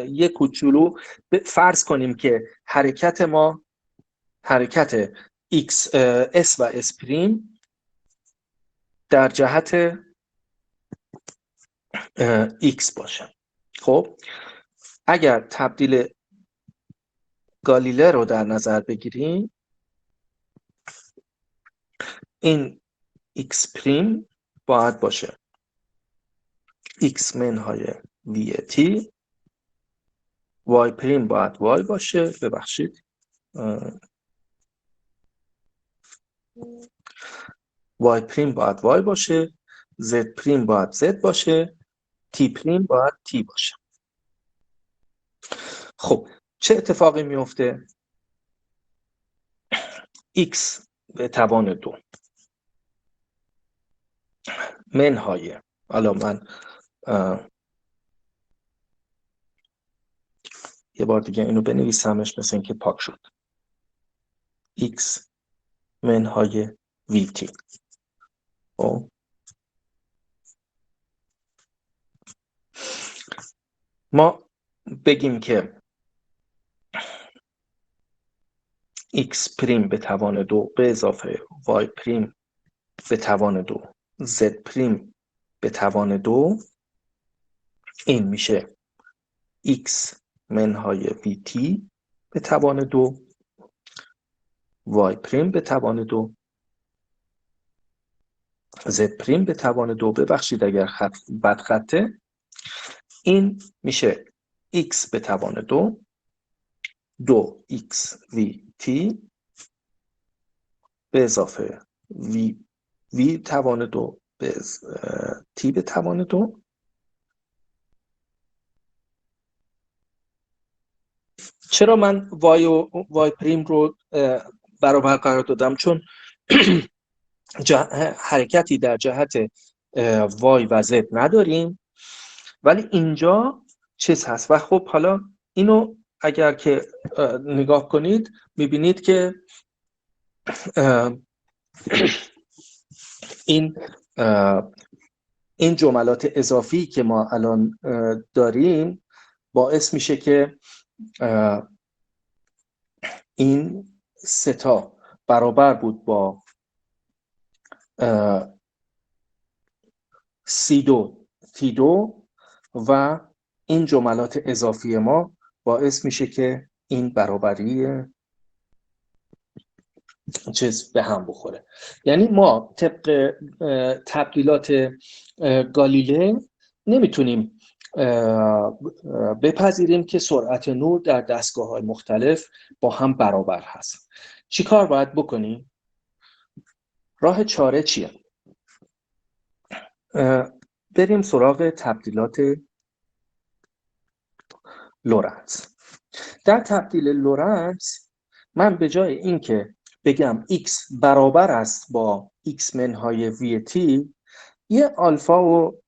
یه کوچولو فرض کنیم که حرکت ما حرکت S و S پریم در جهت X باشه. خب اگر تبدیل گالیله رو در نظر بگیریم، این X پریم باید باشه X منهای V T، Y پریم باید Y باشه، ببخشید Y پریم باید Y باشه، Z پریم باید Z باشه، T پریم باید T باشه. خب چه اتفاقی میفته؟ X به توان 2 منهای، حالا من یه بار دیگه اینو بنویسمش مثل اینکه پاک شد، X منهای VT. ما بگیم که X پریم به توان 2 به اضافه Y پریم به توان 2 Z پریم به توان 2، این میشه X منهای VT به توان 2 Y پریم به توان 2 Z پریم به توان 2. ببخشید اگر خط بد خطه، این میشه X به توان 2 2X VT به اضافه V توان 2 به T به توان 2. چرا من Y پریم رو برابر قرار دادم؟ چون حرکتی در جهت Y و Z نداریم، ولی اینجا چیز هست. و خب حالا اینو اگر که نگاه کنید میبینید که این جملات اضافی که ما الان داریم باعث میشه که این ستا برابر بود با C2 T2 و این جملات اضافی ما باعث میشه که این برابری چیز به هم بخوره. یعنی ما طبق تبدیلات گالیله نمیتونیم بپذیریم که سرعت نور در دستگاه‌های مختلف با هم برابر هست. چی کار باید بکنیم؟ راه چاره چیه؟ بریم سراغ تبدیلات لورنتز. در تبدیل لورنتز من به جای اینکه بگم X برابر است با X منهای VT، یه آلفا و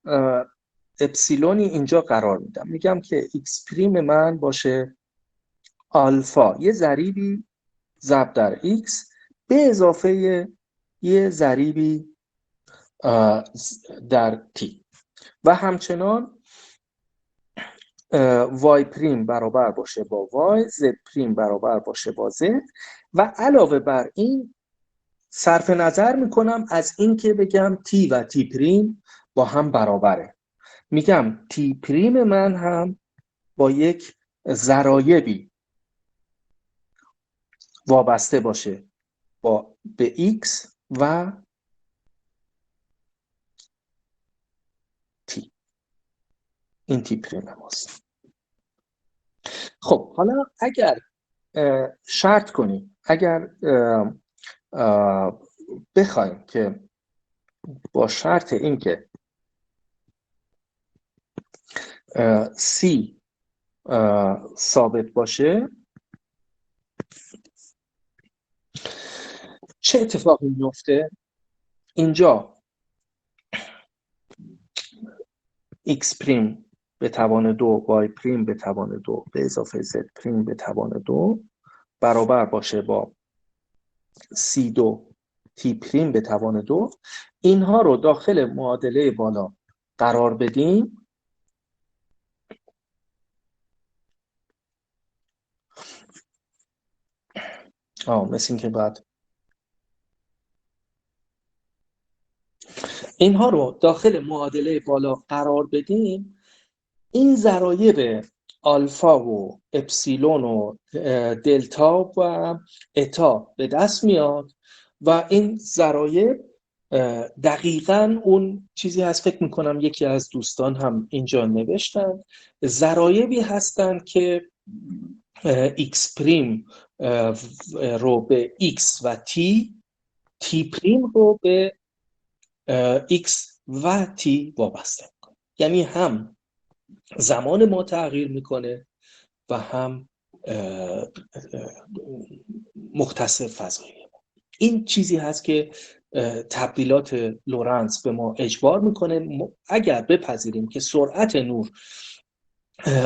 اپسیلونی اینجا قرار میدم. میگم که X پریم من باشه آلفا یه ضریبی ضرب در X به اضافه یه ضریبی در T، و همچنان Y پریم برابر باشه با Y، Z پریم برابر باشه با Z، و علاوه بر این صرف نظر میکنم از این که بگم T و T پریم با هم برابره. میگم T پریم من هم با یک ضرایبی وابسته باشه به X و T. این T پریم ماست. خب حالا اگر شرط کنیم، اگر بخوایم که با شرط این که C ثابت باشه، چه اتفاقی میفته؟ اینجا X پریم به توان 2 Y پریم به توان 2 به اضافه Z پریم به توان 2 برابر باشه با C2 T پریم به توان 2، اینها رو داخل معادله بالا قرار بدیم. مثل این که بعد اینها رو داخل معادله بالا قرار بدیم، این ضرایب آلفا و اپسیلون و دلتا و اتا به دست میاد و این ضرایب دقیقاً اون چیزی هست، فکر میکنم یکی از دوستان هم اینجا نوشتن، ضرایبی هستند که x پریم رو به x و t پریم رو به x و t وابسته میکنه. یعنی هم زمان ما تغییر میکنه و هم مختص فضایی. این چیزی هست که تبدیلات لورنس به ما اجبار میکنه. اگر بپذیریم که سرعت نور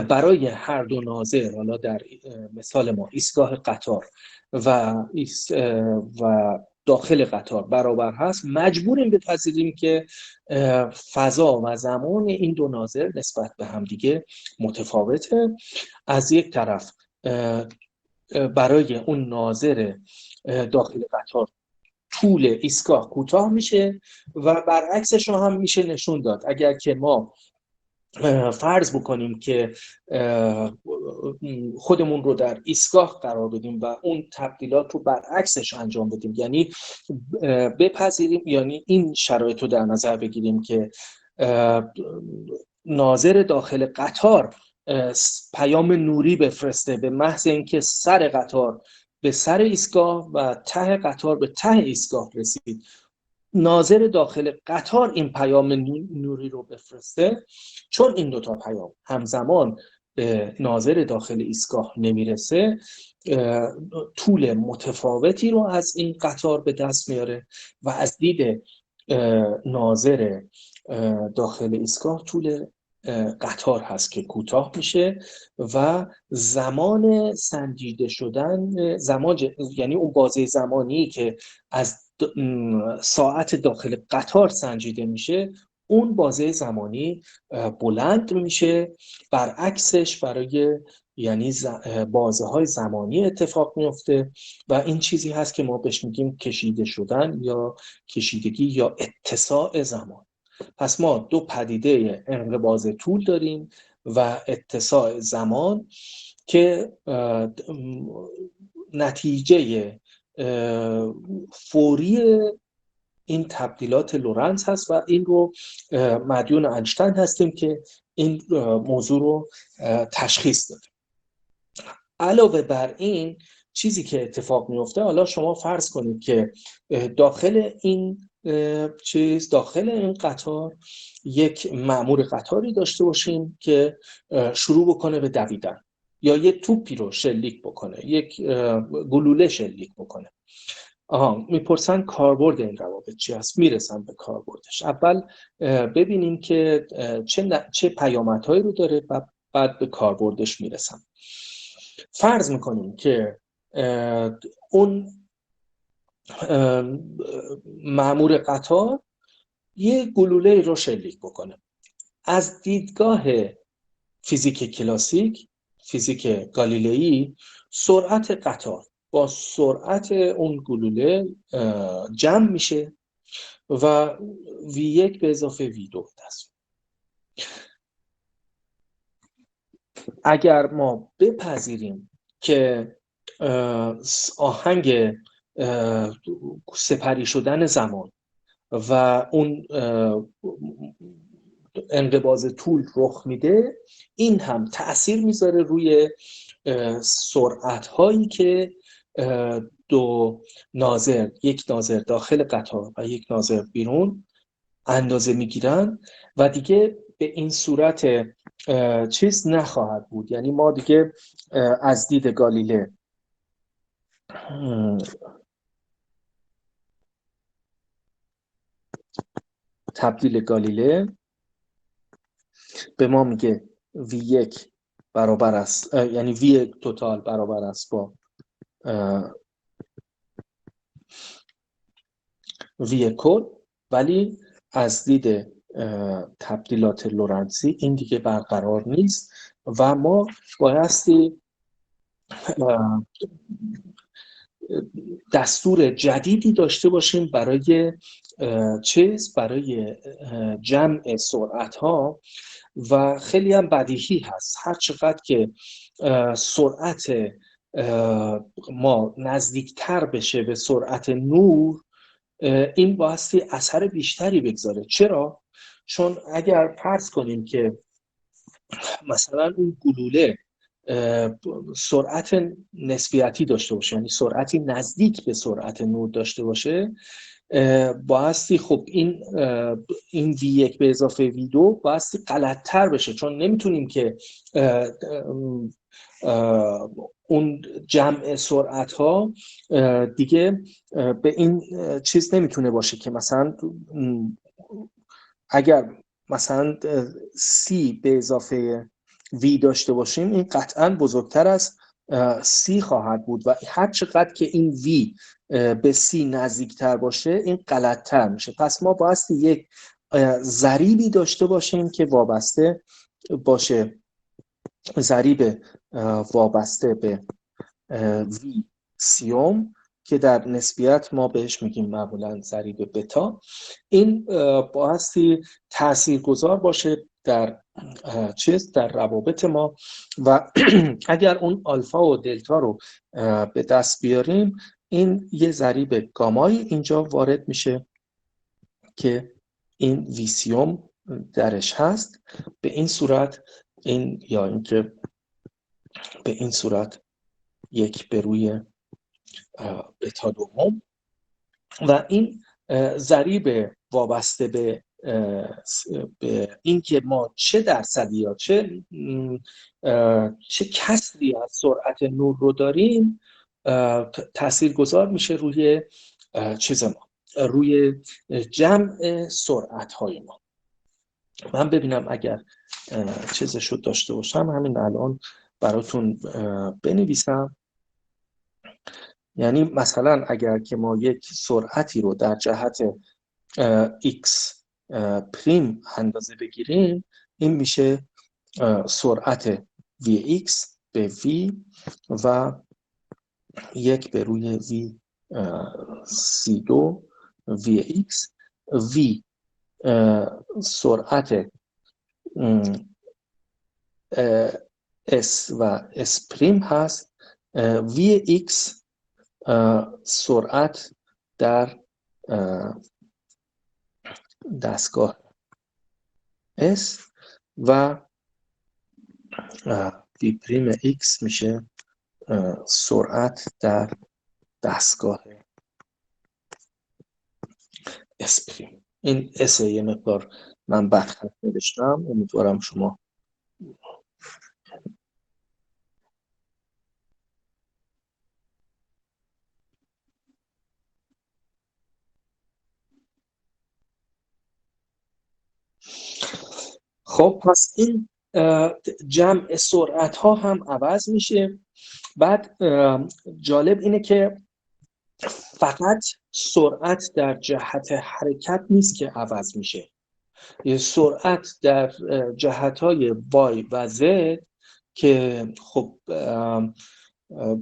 برای هر دو ناظر، حالا در مثال ما ایستگاه قطار و داخل قطار برابر هست، مجبوریم بپذیریم که فضا و زمان این دو ناظر نسبت به همدیگه متفاوته. از یک طرف برای اون ناظر داخل قطار طول ایستگاه کوتاه میشه و برعکسش رو هم میشه نشون داد. اگر که ما فرض بکنیم که خودمون رو در ایستگاه قرار بدیم و اون تبدیلات رو برعکسش انجام بدیم، یعنی بپذیریم، یعنی این شرایط رو در نظر بگیریم که ناظر داخل قطار پیام نوری بفرسته به محض اینکه سر قطار به سر ایستگاه و ته قطار به ته ایستگاه رسید، ناظر داخل قطار این پیام نوری رو بفرسته. چون این دوتا پیام همزمان به ناظر داخل ایستگاه نمیرسه، طول متفاوتی رو از این قطار به دست میاره و از دید ناظر داخل ایستگاه طول قطار هست که کوتاه میشه و زمان سنجیده شدن، یعنی اون بازه زمانی که از ساعت داخل قطار سنجیده میشه، اون بازه زمانی بلند میشه. برعکسش برای یعنی بازه های زمانی اتفاق میفته و این چیزی هست که ما بهش میگیم کشیده شدن یا کشیدگی یا اتساع زمان. پس ما دو پدیده انقباض طول داریم و اتساع زمان که نتیجه فوری این تبدیلات لورنس هست و این رو مدیون اینشتین هستیم که این موضوع رو تشخیص داده. علاوه بر این چیزی که اتفاق میفته، حالا شما فرض کنید که داخل این قطار یک مأمور قطاری داشته باشیم که شروع بکنه به دویدن یا یک توپی رو شلیک بکنه، یک گلوله شلیک بکنه. میپرسن کاربرد این روابط چی هست؟ میرسن به کاربردش. اول ببینیم که چه پیامدهایی رو داره و بعد به کاربردش میرسن. فرض میکنیم که اون مأمور قطار یه گلوله رو شلیک بکنه. از دیدگاه فیزیک کلاسیک، فیزیک گالیلئی، سرعت قطار با سرعت اون گلوله جمع میشه و V1 به اضافه V2 دست. اگر ما بپذیریم که آهنگ سپری شدن زمان و اون انقباض طول رخ میده، این هم تأثیر میذاره روی سرعت هایی که دو ناظر، یک ناظر داخل قطار و یک ناظر بیرون اندازه میگیرن و دیگه به این صورت چیز نخواهد بود. یعنی ما دیگه از دید گالیله تبدیل گالیله به ما میگه V1 برابر است، یعنی V توتال برابر است با وی کل، ولی از دید تبدیلات لورنزی این دیگه برقرار نیست و ما بایستی دستور جدیدی داشته باشیم برای برای جمع سرعت ها و خیلی هم بدیهی هست هر چقدر که سرعت ما نزدیکتر بشه به سرعت نور این بایستی اثر بیشتری بگذاره. چرا؟ چون اگر فرض کنیم که مثلا اون گلوله سرعت نسبیتی داشته باشه، یعنی سرعتی نزدیک به سرعت نور داشته باشه، بایستی خب این V1 به اضافه V2 بایستی غلط‌تر بشه، چون نمیتونیم که اون جمع سرعت ها دیگه به این چیز نمیتونه باشه که مثلا اگر مثلا C به اضافه V داشته باشیم این قطعا بزرگتر از C خواهد بود و هر چقدر که این V به C نزدیکتر باشه این غلطتر میشه. پس ما بایستی یک ضریبی داشته باشیم که وابسته باشه، ضریب وابسته به V سیوم که در نسبیت ما بهش میگیم معمولا ضریب بتا. این بایستی تاثیرگذار باشه در در روابط ما و اگر اون آلفا و دلتا رو به دست بیاریم این یه ضریب گامایی اینجا وارد میشه که این ویسیوم درش هست. به این صورت این یا اینکه به این صورت یک به روی بتا دوم و این ضریب وابسته به اینکه ما چه درصدی یا چه کسری از سرعت نور رو داریم تاثیرگذار میشه روی ما، روی جمع سرعت های ما. من ببینم اگر چیزشو داشته باشم همین الان براتون بنویسم. یعنی مثلا اگر که ما یک سرعتی رو در جهت x پریم اندازه بگیریم این میشه سرعت vx به v و یک به روی v c2 vx v سرعت s و s پریم هست، vx سرعت در دستگاه S و V پریم X میشه سرعت در دستگاه S پریم. این S یه مقدار من بدخط نوشتم، امیدوارم شما خب. پس این جمع سرعت ها هم عوض میشه. بعد جالب اینه که فقط سرعت در جهت حرکت نیست که عوض میشه، یه سرعت در جهت‌های y و z که خب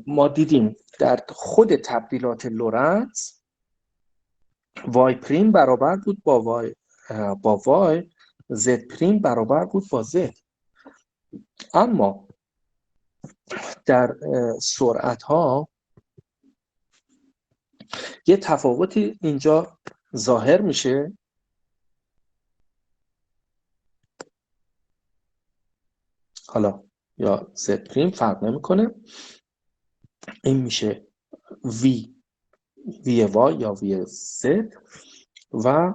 ما دیدیم در خود تبدیلات لورنز y پریم برابر بود با y، z پریم برابر بود با z. اما در سرعت ها یه تفاوتی اینجا ظاهر میشه. حالا یا z پریم فرق نمیکنه، این میشه v y یا v z و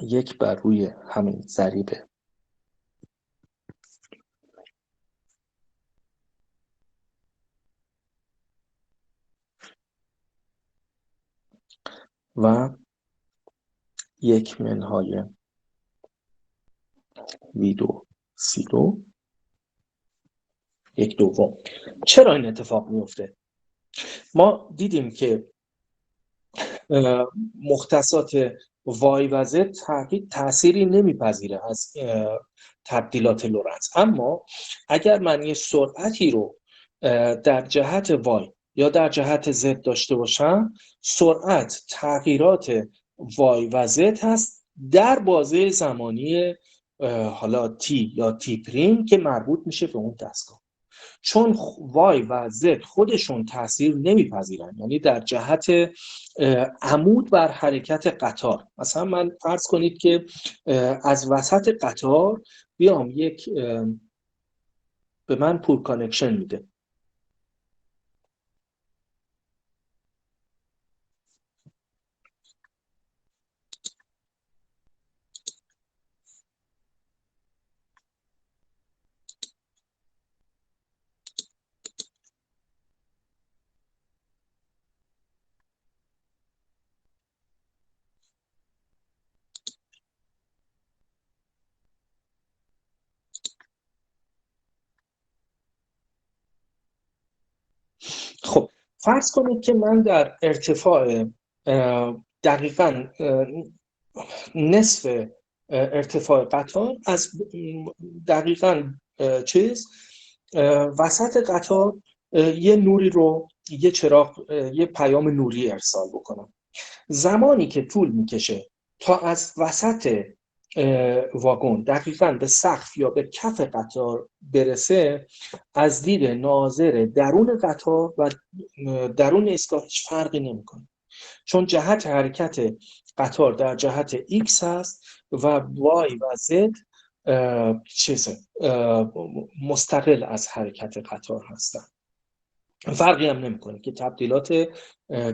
یک بر روی همین ضریب و یک منهای V2 C2 یک دوم. چرا این اتفاق میفته؟ ما دیدیم که مختصات وای و زد تأثیری نمیپذیره از تبدیلات لورنس، اما اگر من یه سرعتی رو در جهت وای یا در جهت زد داشته باشم، سرعت تغییرات وای و زد هست در بازه زمانی حالا تی یا تی پریم که مربوط میشه به اون دستگاه. چون وای و زد خودشون تاثیر نمیپذیرن، یعنی در جهت عمود بر حرکت قطار، مثلا من فرض کنید که از وسط قطار بیام یک به من پول کانکشن میده، خب فرض کنید که من در ارتفاع دقیقاً نصف ارتفاع قطار از دقیقاً وسط قطار یه نوری رو، یه چراغ، یه پیام نوری ارسال بکنم. زمانی که طول میکشه تا از وسط واگن دقیقاً به سقف یا به کف قطار برسه، از دید ناظر درون قطار و درون ایستگاه هیچ فرقی نمیکنه، چون جهت حرکت قطار در جهت X هست و Y و Z مستقل از حرکت قطار هستن. فرقی هم نمیکنه که تبدیلات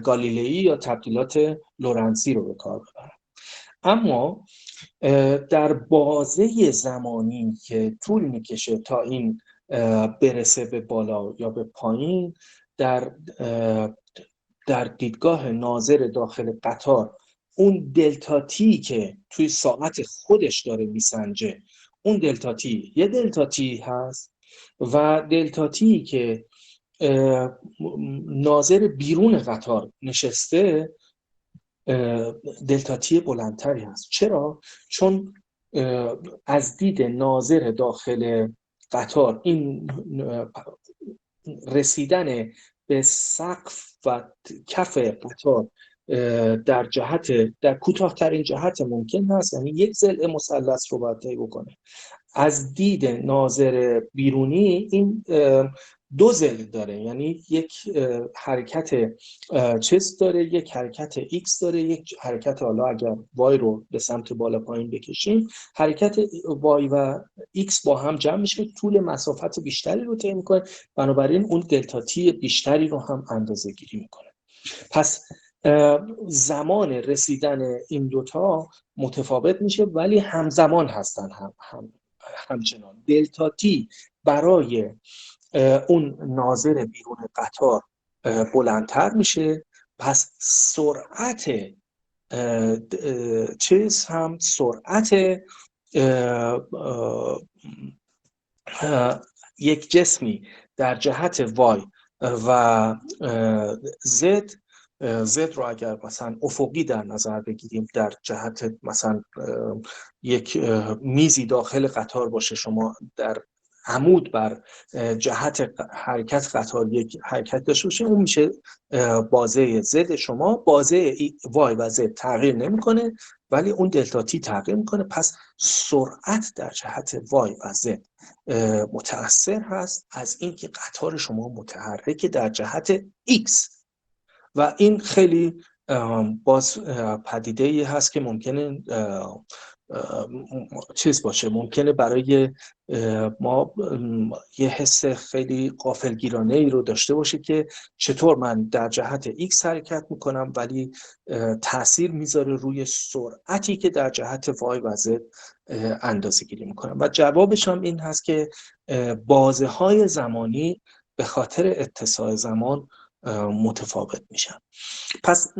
گالیلئی یا تبدیلات لورنسی رو به کار ببرن. اما در بازه زمانی که طول میکشه تا این برسه به بالا یا به پایین، در دیدگاه ناظر داخل قطار، اون دلتا تی که توی ساعت خودش داره میسنجه، اون دلتا تی یه دلتا تی هست و دلتا تی که ناظر بیرون قطار نشسته دلتا تی بلندتری هست. چرا؟ چون از دید ناظر داخل قطار این رسیدن به سقف و کف قطار در کوتاه‌ترین جهت ممکن هست، یعنی یک ضلع مثلث رو باید طی بکنه. از دید ناظر بیرونی این دو ضلع داره، یعنی یک حرکت چیز داره، یک حرکت ایکس داره، یک حرکت، حالا اگر وای رو به سمت بالا پایین بکشیم، حرکت وای و ایکس با هم جمع میشه، طول مسافت بیشتری رو طی میکنه، بنابراین اون دلتا تی بیشتری رو هم اندازه گیری میکنه. پس زمان رسیدن این دوتا متفاوت میشه ولی همزمان هستن، همچنان دلتا تی برای اون ناظر بیرون قطار بلندتر میشه، پس سرعت چیز هم سرعت یک جسمی در جهت وای و زد رو اگر مثلا افقی در نظر بگیریم، در جهت مثلا یک میزی داخل قطار باشه، شما در عمود بر جهت حرکت قطار یک حرکت داشته باشه، اون میشه بازه زد شما. بازه وای و زد تغییر نمیکنه ولی اون دلتا تی تغییر میکنه، پس سرعت در جهت وای و زد متأثر هست از اینکه قطار شما متحرک در جهت X. و این خیلی باز پدیده‌ای هست که ممکنه چیز باشه، ممکنه برای ما یه حس خیلی غافلگیرانه ای رو داشته باشه که چطور من در جهت X حرکت میکنم ولی تأثیر میذاره روی سرعتی که در جهت Y و Z اندازه گیری میکنم. و جوابش هم این هست که بازه های زمانی به خاطر اتساع زمان متفاوت میشن. پس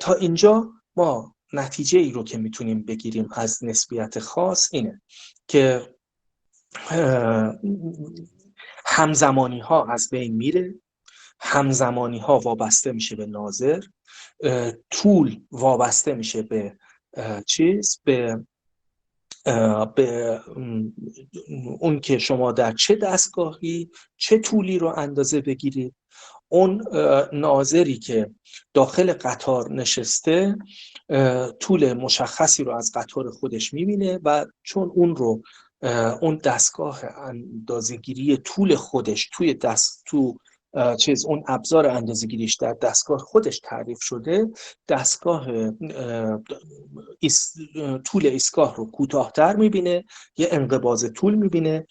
تا اینجا ما نتیجه ای رو که میتونیم بگیریم از نسبیت خاص اینه که همزمانی ها از بین میره، همزمانی ها وابسته میشه به ناظر، طول وابسته میشه به به اون که شما در چه دستگاهی چه طولی رو اندازه بگیرید. اون ناظری که داخل قطار نشسته طول مشخصی رو از قطار خودش میبینه و چون اون دستگاه اندازه‌گیری طول خودش اون ابزار اندازه‌گیریش در دستگاه خودش تعریف شده، دستگاه طول ایستگاه رو کوتاه‌تر میبینه، یه انقباض طول میبینه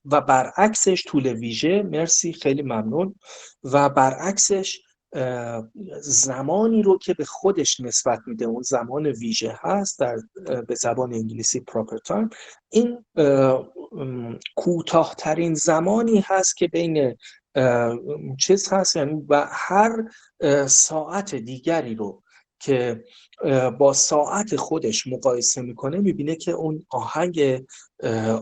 و برعکسش طول ویژه، مرسی خیلی ممنون، و برعکسش زمانی رو که به خودش نسبت میده اون زمان ویژه هست به زبان انگلیسی proper time. این کوتاه‌ترین زمانی هست که بین هست، یعنی و هر ساعت دیگری رو که با ساعت خودش مقایسه میکنه میبینه که اون آهنگ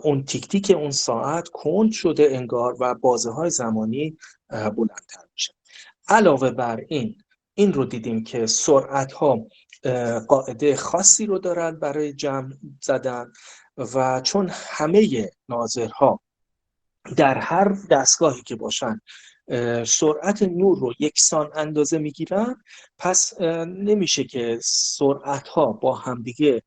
اون تیک تیک اون ساعت کند شده انگار و بازه های زمانی بلندتر میشه. علاوه بر این رو دیدیم که سرعت ها قاعده خاصی رو دارن برای جمع زدن و چون همه ناظرها در هر دستگاهی که باشن سرعت نور رو یکسان اندازه میگیرن، پس نمیشه که سرعت ها با همدیگه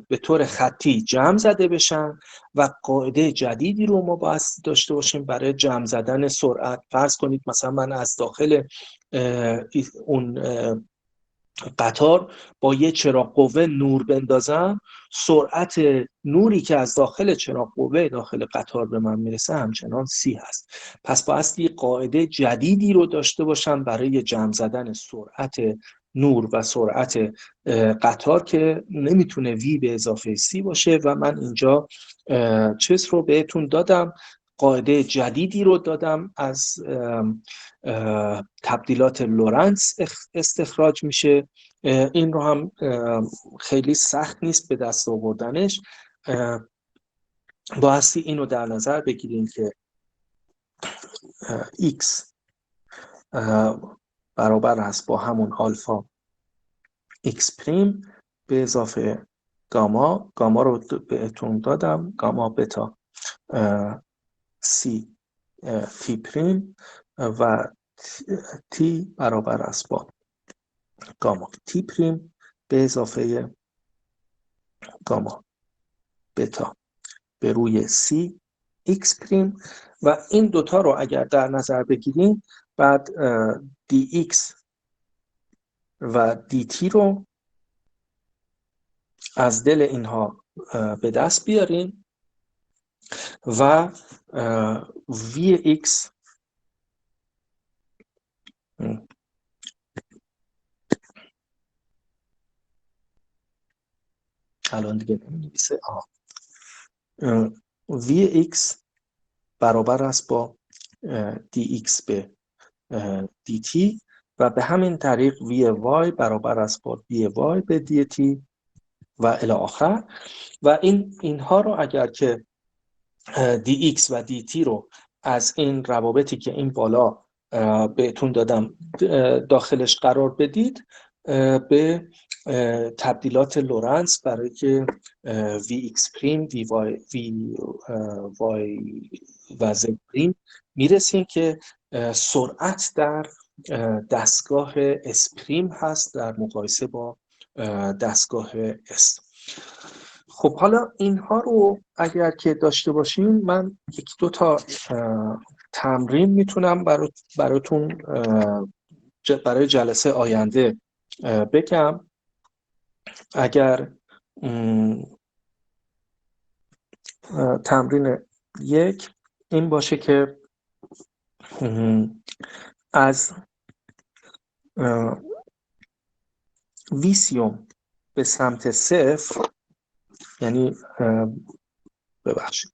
به طور خطی جمع زده بشن و قاعده جدیدی رو ما باید داشته باشیم برای جمع زدن سرعت. فرض کنید مثلا من از داخل اون قطار با یه چراغ قوه نور بندازم، سرعت نوری که از داخل چراغ قوه داخل قطار به من میرسه همچنان 30 هست. پس بایستی قاعده جدیدی رو داشته باشم برای جمع زدن سرعت نور و سرعت قطار که نمیتونه وی به اضافه سی باشه و من اینجا چیز رو بهتون دادم، قاعده جدیدی رو دادم، از تبدیلات لورنس استخراج میشه. این رو هم خیلی سخت نیست به دست آوردنش. بایستی این رو در نظر بگیریم که x برابر هست با همون آلفا x پریم به اضافه گاما رو بهتون دادم، گاما بتا سی تی پریم و تی برابر است با گاما تی پریم به اضافه گاما بتا به روی سی ایکس پریم. و این دوتا رو اگر در نظر بگیریم بعد دی ایکس و دی تی رو از دل اینها به دست بیاریم و وی ایکس الان دیگه نمی‌نویسه وی ایکس برابر است با دی ایکس به دی تی و به همین طریق وی وای برابر است با دی وای به دی تی و الی آخر. و اینها رو اگر که دی ایکس و دی تی رو از این روابطی که این بالا بهتون دادم داخلش قرار بدید، به تبدیلات لورنس برای که وی ایکس پریم وی وای و زد پریم میرسیم که سرعت در دستگاه اسپریم هست در مقایسه با دستگاه اس. خب حالا اینها رو اگر که داشته باشیم من یک دو تا تمرین میتونم براتون برای جلسه آینده بگم. اگر تمرین یک این باشه که از ویسیوم به سمت صفر، یعنی ببخشید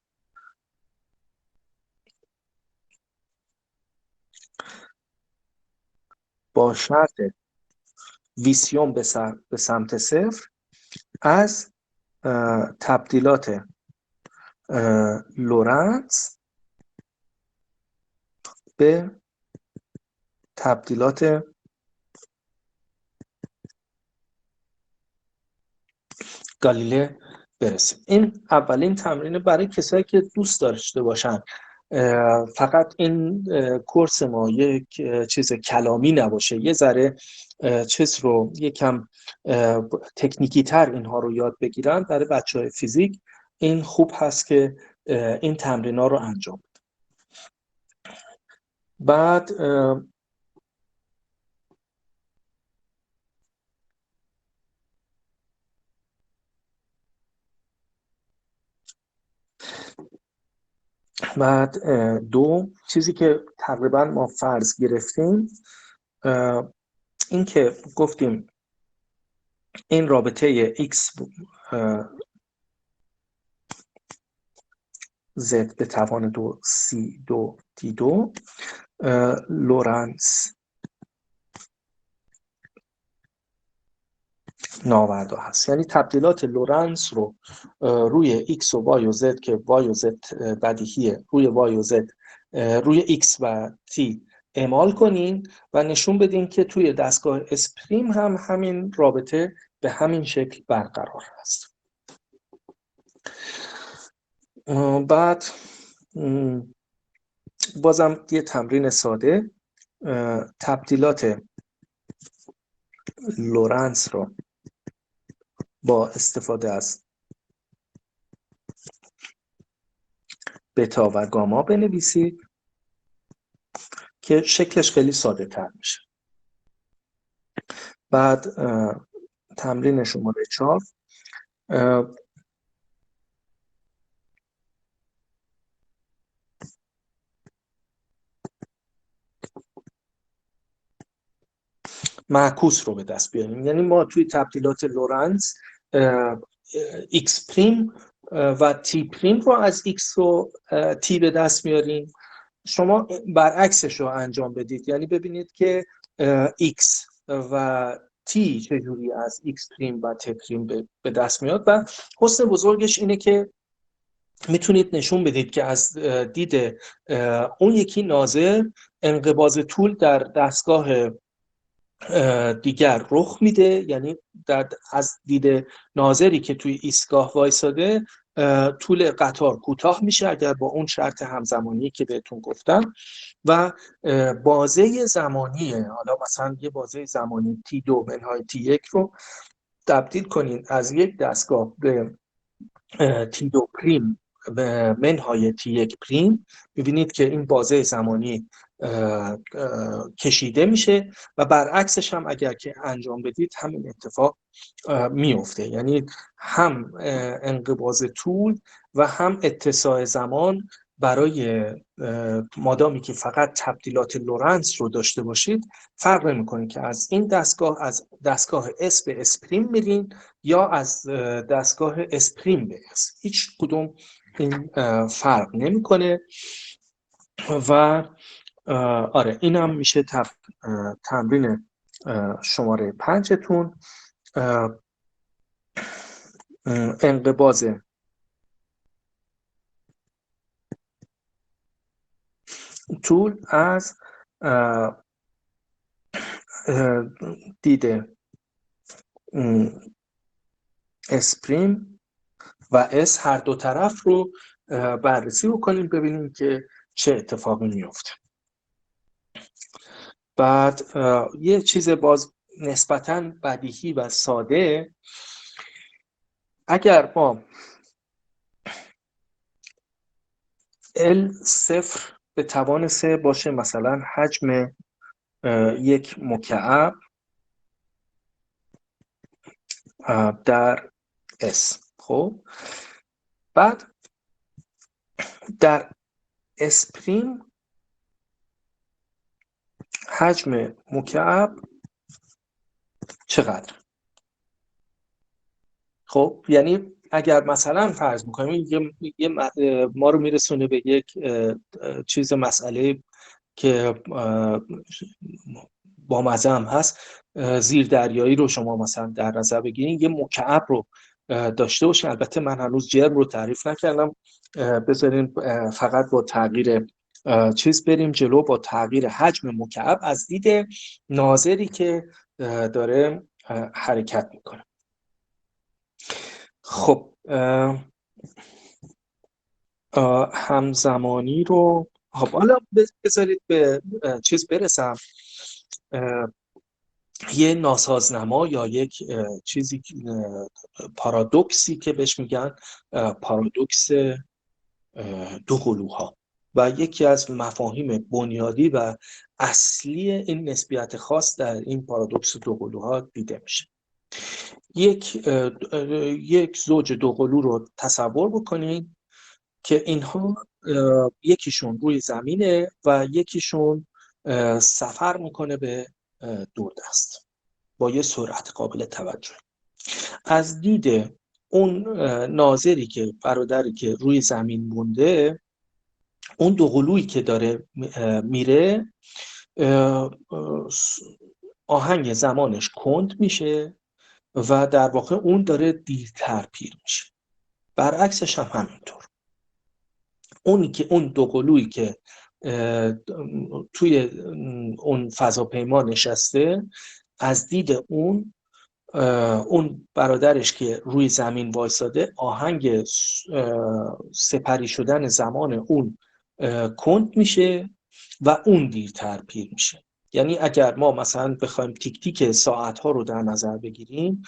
با شرط ویسیوم به سمت صفر از تبدیلات لورنس به تبدیلات گالیله برسیم. این اولین تمرینه برای کسایی که دوست داشته باشن فقط این کورس ما یک چیز کلامی نباشه، یه ذره چیز رو یکم تکنیکی تر اینها رو یاد بگیرن. برای بچه‌های فیزیک این خوب هست که این تمرین‌ها رو انجام بدن. بعد دو چیزی که تقریبا ما فرض گرفتیم این که گفتیم این رابطه x z به توان 2 c2 d2 لورنس ناوردا هست. یعنی تبدیلات لورنس رو روی x و y و z که y و z بدیهیه، روی y و z روی x و t اعمال کنین و نشون بدین که توی دستگاه اسپریم هم همین رابطه به همین شکل برقرار هست. بعد بازم یه تمرین ساده، تبدیلات لورنس رو با استفاده از بتا و گاما بنویسید که شکلش خیلی ساده تر میشه. بعد تمرین شماره 4 معکوس رو به دست بیاریم. یعنی ما توی تبدیلات لورنس x پریم و t پریم رو از x و t به دست میاریم. شما برعکسش رو انجام بدید، یعنی ببینید که x و t چجوری از x پریم و t پریم به دست میاد. و حسن بزرگش اینه که میتونید نشون بدید که از دید اون یکی ناظر انقباض طول در دستگاه دیگر رخ میده، یعنی از دید ناظری که توی ایستگاه وایساده طول قطار کوتاه میشه اگر با اون شرط همزمانی که بهتون گفتم، و بازه زمانی، حالا مثلا یه بازه زمانی t2 منهای t1 رو تبدیل کنین از یک دستگاه به t2 پریم به منهای t1 پریم، ببینید که این بازه زمانی کشیده میشه و برعکسش هم اگر که انجام بدید همین اتفاق میفته. یعنی هم انقباض طول و هم اتساع زمان برای مادامی که فقط تبدیلات لورنس رو داشته باشید فرق نمی‌کنه که از این دستگاه از دستگاه S به S پریم میرین یا از دستگاه S پریم به S، هیچ کدوم این فرق نمی‌کنه. و آره اینم میشه تمرین شماره 5 تون. انقباض طول از دید اسپریم و اس هر دو طرف رو بررسی بکنیم ببینیم که چه اتفاقی میفته. بعد یه چیز باز نسبتاً بدیهی و ساده، اگر ما L صفر به توان 3 باشه، مثلا حجم یک مکعب در S، خب بعد در S پریم حجم مکعب چقدر؟ خب یعنی اگر مثلا فرض میکنیم ما رو میرسونه به یک چیز مسئله که با مزه هم هست، زیر دریایی رو شما مثلا در نظر بگیرین، یه مکعب رو داشته باشین. البته من هنوز جرم رو تعریف نکردم، بذارین فقط با تغییر بریم جلو با تغییر حجم مکعب از دید ناظری که داره حرکت میکنه. خب همزمانی رو حالا بذارید به برسم. یه ناسازنما یا یک چیزی پارادوکسی که بهش میگن پارادوکس دو قلوها و یکی از مفاهیم بنیادی و اصلی این نسبیت خاص در این پارادوکس دو قلوها دیده میشه. یک زوج دو قلو رو تصور بکنید که اینها یکیشون روی زمینه و یکیشون سفر میکنه به دوردست با یه سرعت قابل توجه. از دید اون ناظری که برادری که روی زمین مونده، اون دو قلویی که داره میره آهنگ زمانش کند میشه و در واقع اون داره دیرتر پیر میشه. برعکسش هم همینطور. اون دو قلویی که توی اون فضاپیما نشسته، از دید اون برادرش که روی زمین وایساده، آهنگ سپری شدن زمان اون کند میشه و اون دیرتر پیر میشه. یعنی اگر ما مثلا بخوایم تیک تیک ساعت ها رو در نظر بگیریم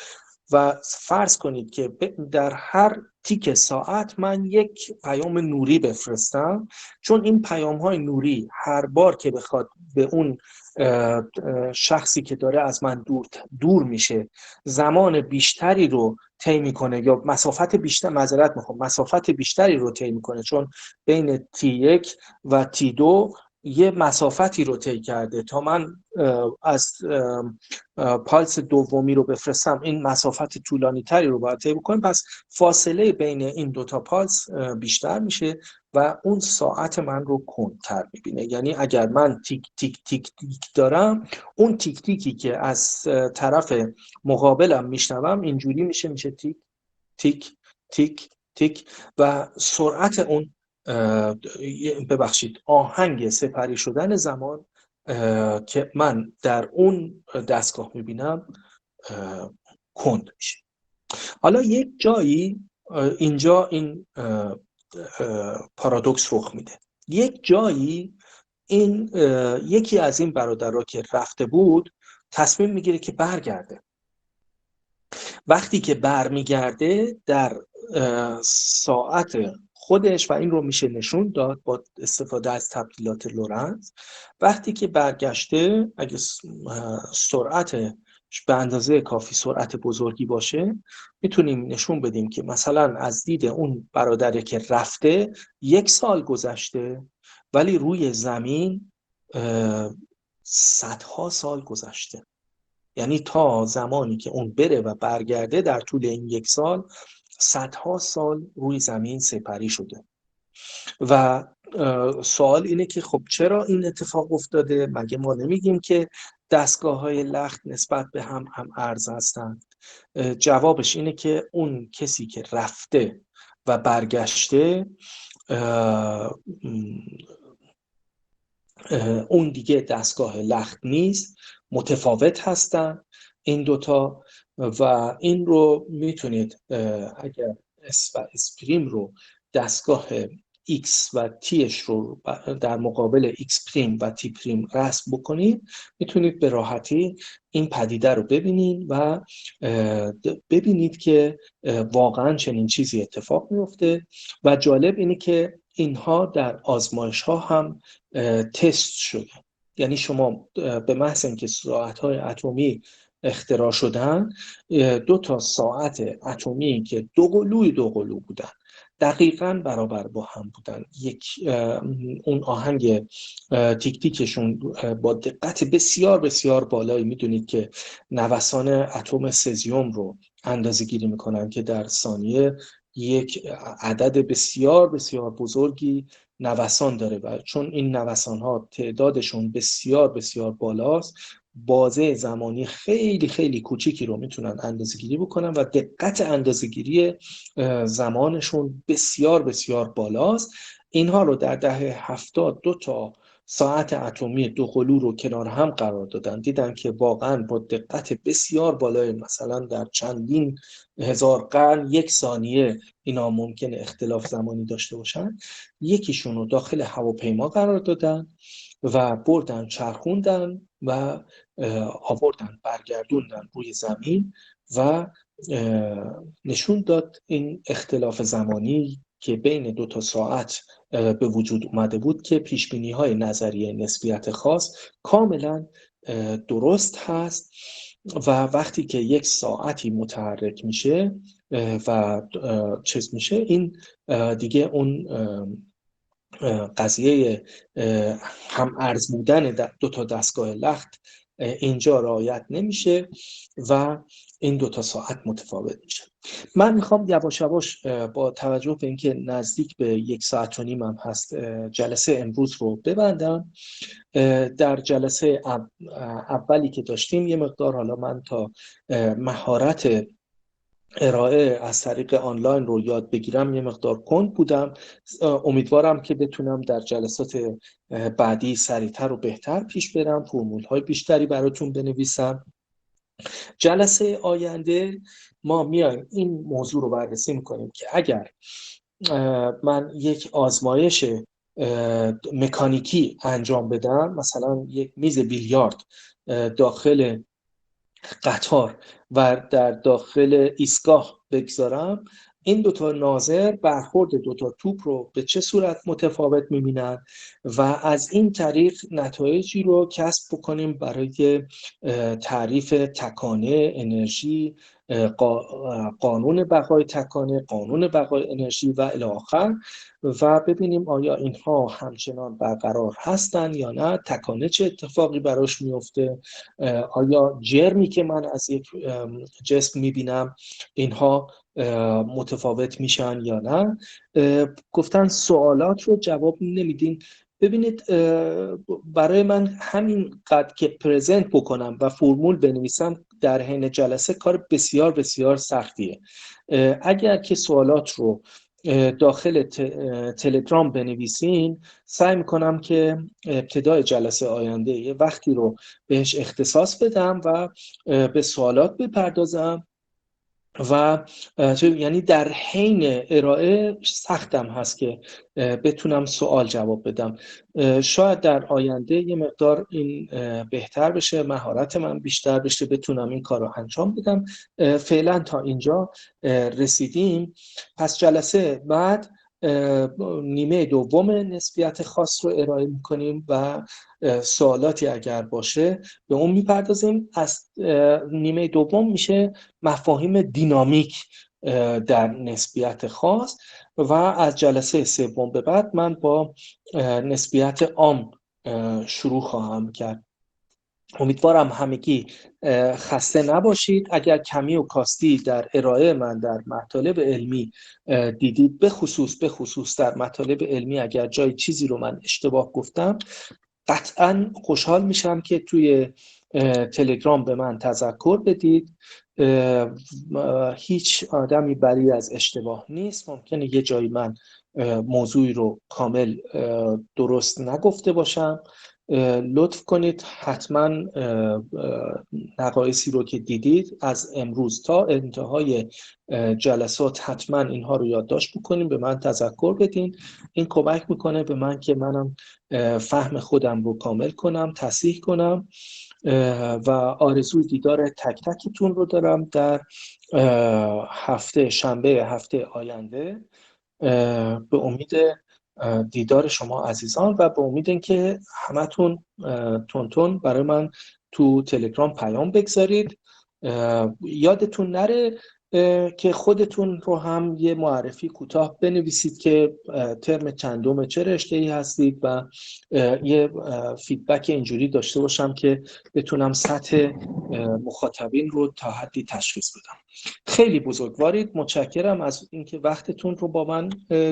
و فرض کنید که در هر تیک ساعت من یک پیام نوری بفرستم، چون این پیام های نوری هر بار که بخواد به اون شخصی که داره از من دور میشه زمان بیشتری رو طی میکنه یا مسافت بیشتری رو طی میکنه، چون بین T1 و T2 یه مسافتی رو طی کرده تا من از پالس دومی رو بفرستم این مسافت طولانی تری رو باید طی بکنم، پس فاصله بین این دوتا پالس بیشتر میشه و اون ساعت من رو کندتر میبینه. یعنی اگر من تیک تیک تیک تیک دارم، اون تیک تیکی که از طرف مقابلم میشنوم اینجوری میشه تیک تیک تیک تیک و سرعت اون آهنگ سپری شدن زمان که من در اون دستگاه میبینم کند میشه. حالا یک جایی اینجا این پارادوکس رخ میده. یک جایی این یکی از این برادرها که رفته بود تصمیم میگیره که برگرده. وقتی که برمیگرده در ساعت خودش، و این رو میشه نشون داد با استفاده از تبدیلات لورنز، وقتی که برگشته اگه سرعت به اندازه کافی سرعت بزرگی باشه، میتونیم نشون بدیم که مثلا از دید اون برادره که رفته 1 سال گذشته، ولی روی زمین صدها سال گذشته. یعنی تا زمانی که اون بره و برگرده در طول این 1 سال صدها سال روی زمین سپری شده. و سوال اینه که خب چرا این اتفاق افتاده؟ مگه ما نمیگیم که دستگاه‌های لخت نسبت به هم ارز هستند؟ جوابش اینه که اون کسی که رفته و برگشته اون دیگه دستگاه لخت نیست، متفاوت هستن این دوتا. و این رو میتونید اگر اس و اسپریم رو دستگاه X و Tش رو در مقابل X پریم و T پریم رسم بکنید، میتونید به راحتی این پدیده رو ببینید و ببینید که واقعا چنین چیزی اتفاق میفته. و جالب اینه که اینها در آزمایش ها هم تست شده. یعنی شما به محض اینکه ساعت‌های اتمی اختراع شدن، 2 ساعت اتمی که دو قلو بودن دقیقاً برابر با هم بودن. اون آهنگ تیک تیکشون با دقت بسیار بسیار بالایی، میدونید که نوسان اتم سزیم رو اندازه گیری میکنن که در ثانیه یک عدد بسیار بسیار بزرگی نوسان داره و چون این نوسان ها تعدادشون بسیار بسیار بالاست، بازه زمانی خیلی خیلی کوچیکی رو میتونن اندازه‌گیری بکنن و دقت اندازه‌گیری زمانشون بسیار بسیار بالاست. اینها رو در دهه 70 دو تا ساعت اتمی دوقلو رو کنار هم قرار دادن، دیدن که واقعا با دقت بسیار بالای مثلا در چندین هزار قرن یک ثانیه اینا ممکنه اختلاف زمانی داشته باشن. یکیشون رو داخل هواپیما قرار دادن و بردن چرخوندن و آوردن برگردوندن روی زمین و نشون داد این اختلاف زمانی که بین دو تا ساعت به وجود اومده بود که پیشبینی های نظریه نسبیت خاص کاملا درست هست و وقتی که یک ساعتی متحرک میشه و چیز میشه، این دیگه اون قضیه هم ارز بودن دو تا دستگاه لخت اینجا رعایت نمیشه و این دو تا ساعت متفاوت میشه. من میخوام یواش یواش با توجه به اینکه نزدیک به 1.5 ساعت هم هست جلسه امروز رو ببندم. در جلسه اولی که داشتیم یه مقدار حالا من تا مهارت ارائه از طریق آنلاین رو یاد بگیرم یه مقدار کند بودم. امیدوارم که بتونم در جلسات بعدی سریعتر و بهتر پیش برم، فرمول‌های بیشتری براتون بنویسم. جلسه آینده ما میایم این موضوع رو بررسی میکنیم که اگر من یک آزمایش مکانیکی انجام بدم، مثلا یک میز بیلیارد داخل قطار و در داخل ایستگاه بگذارم، این دوتا ناظر برخورد دوتا توپ رو به چه صورت متفاوت میبینن و از این طریق نتایجی رو کسب بکنیم برای تعریف تکانه انرژی، قانون بقای تکانه، قانون بقای انرژی و الی آخر، و ببینیم آیا اینها همچنان برقرار هستن یا نه، تکانه چه اتفاقی براش میفته، آیا جرمی که من از یک جسم میبینم اینها متفاوت میشن یا نه. گفتن سوالات رو جواب نمیدین. ببینید برای من همین قد که پرزنت بکنم و فرمول بنویسم در حین جلسه کار بسیار بسیار سختیه. اگر که سوالات رو داخل تلگرام بنویسین، سعی میکنم که ابتدای جلسه آینده یه وقتی رو بهش اختصاص بدم و به سوالات بپردازم و یعنی در حین ارائه سختم هست که بتونم سوال جواب بدم. شاید در آینده یه مقدار این بهتر بشه، مهارت من بیشتر بشه، بتونم این کار رو انجام بدم. فعلا تا اینجا رسیدیم. پس جلسه بعد نیمه دوم نسبیت خاص رو ارائه میکنیم و سوالاتی اگر باشه به اون میپردازیم. از نیمه دوم میشه مفاهیم دینامیک در نسبیت خاص و از جلسه سوم به بعد من با نسبیت عام شروع خواهم کرد. امیدوارم همگی خسته نباشید. اگر کمی و کاستی در ارائه من در مطالب علمی دیدید، به خصوص در مطالب علمی اگر جای چیزی رو من اشتباه گفتم، قطعا خوشحال میشم که توی تلگرام به من تذکر بدید. هیچ آدمی بری از اشتباه نیست. ممکنه یه جایی من موضوعی رو کامل درست نگفته باشم. لطف کنید حتما نقایصی رو که دیدید از امروز تا انتهای جلسات حتما اینها رو یادداشت بکنیم، به من تذکر بدین. این کمک میکنه به من که منم فهم خودم رو کامل کنم، تصحیح کنم و آرزوی دیدار تک تکتون رو دارم در شنبه هفته آینده. به امید دیدار شما عزیزان و به امید اینکه همتون تون برای من تو تلگرام پیام بگذارید. یادتون نره که خودتون رو هم یه معرفی کوتاه بنویسید که ترم چندم چه رشته‌ای هستید و یه فیدبک اینجوری داشته باشم که بتونم سطح مخاطبین رو تا حدی تشخیص بدم. خیلی بزرگوارید. متشکرم از اینکه وقتتون رو با من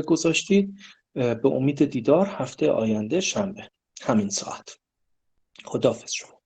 گذاشتید. به امید دیدار هفته آینده شنبه همین ساعت. خداحافظ شما.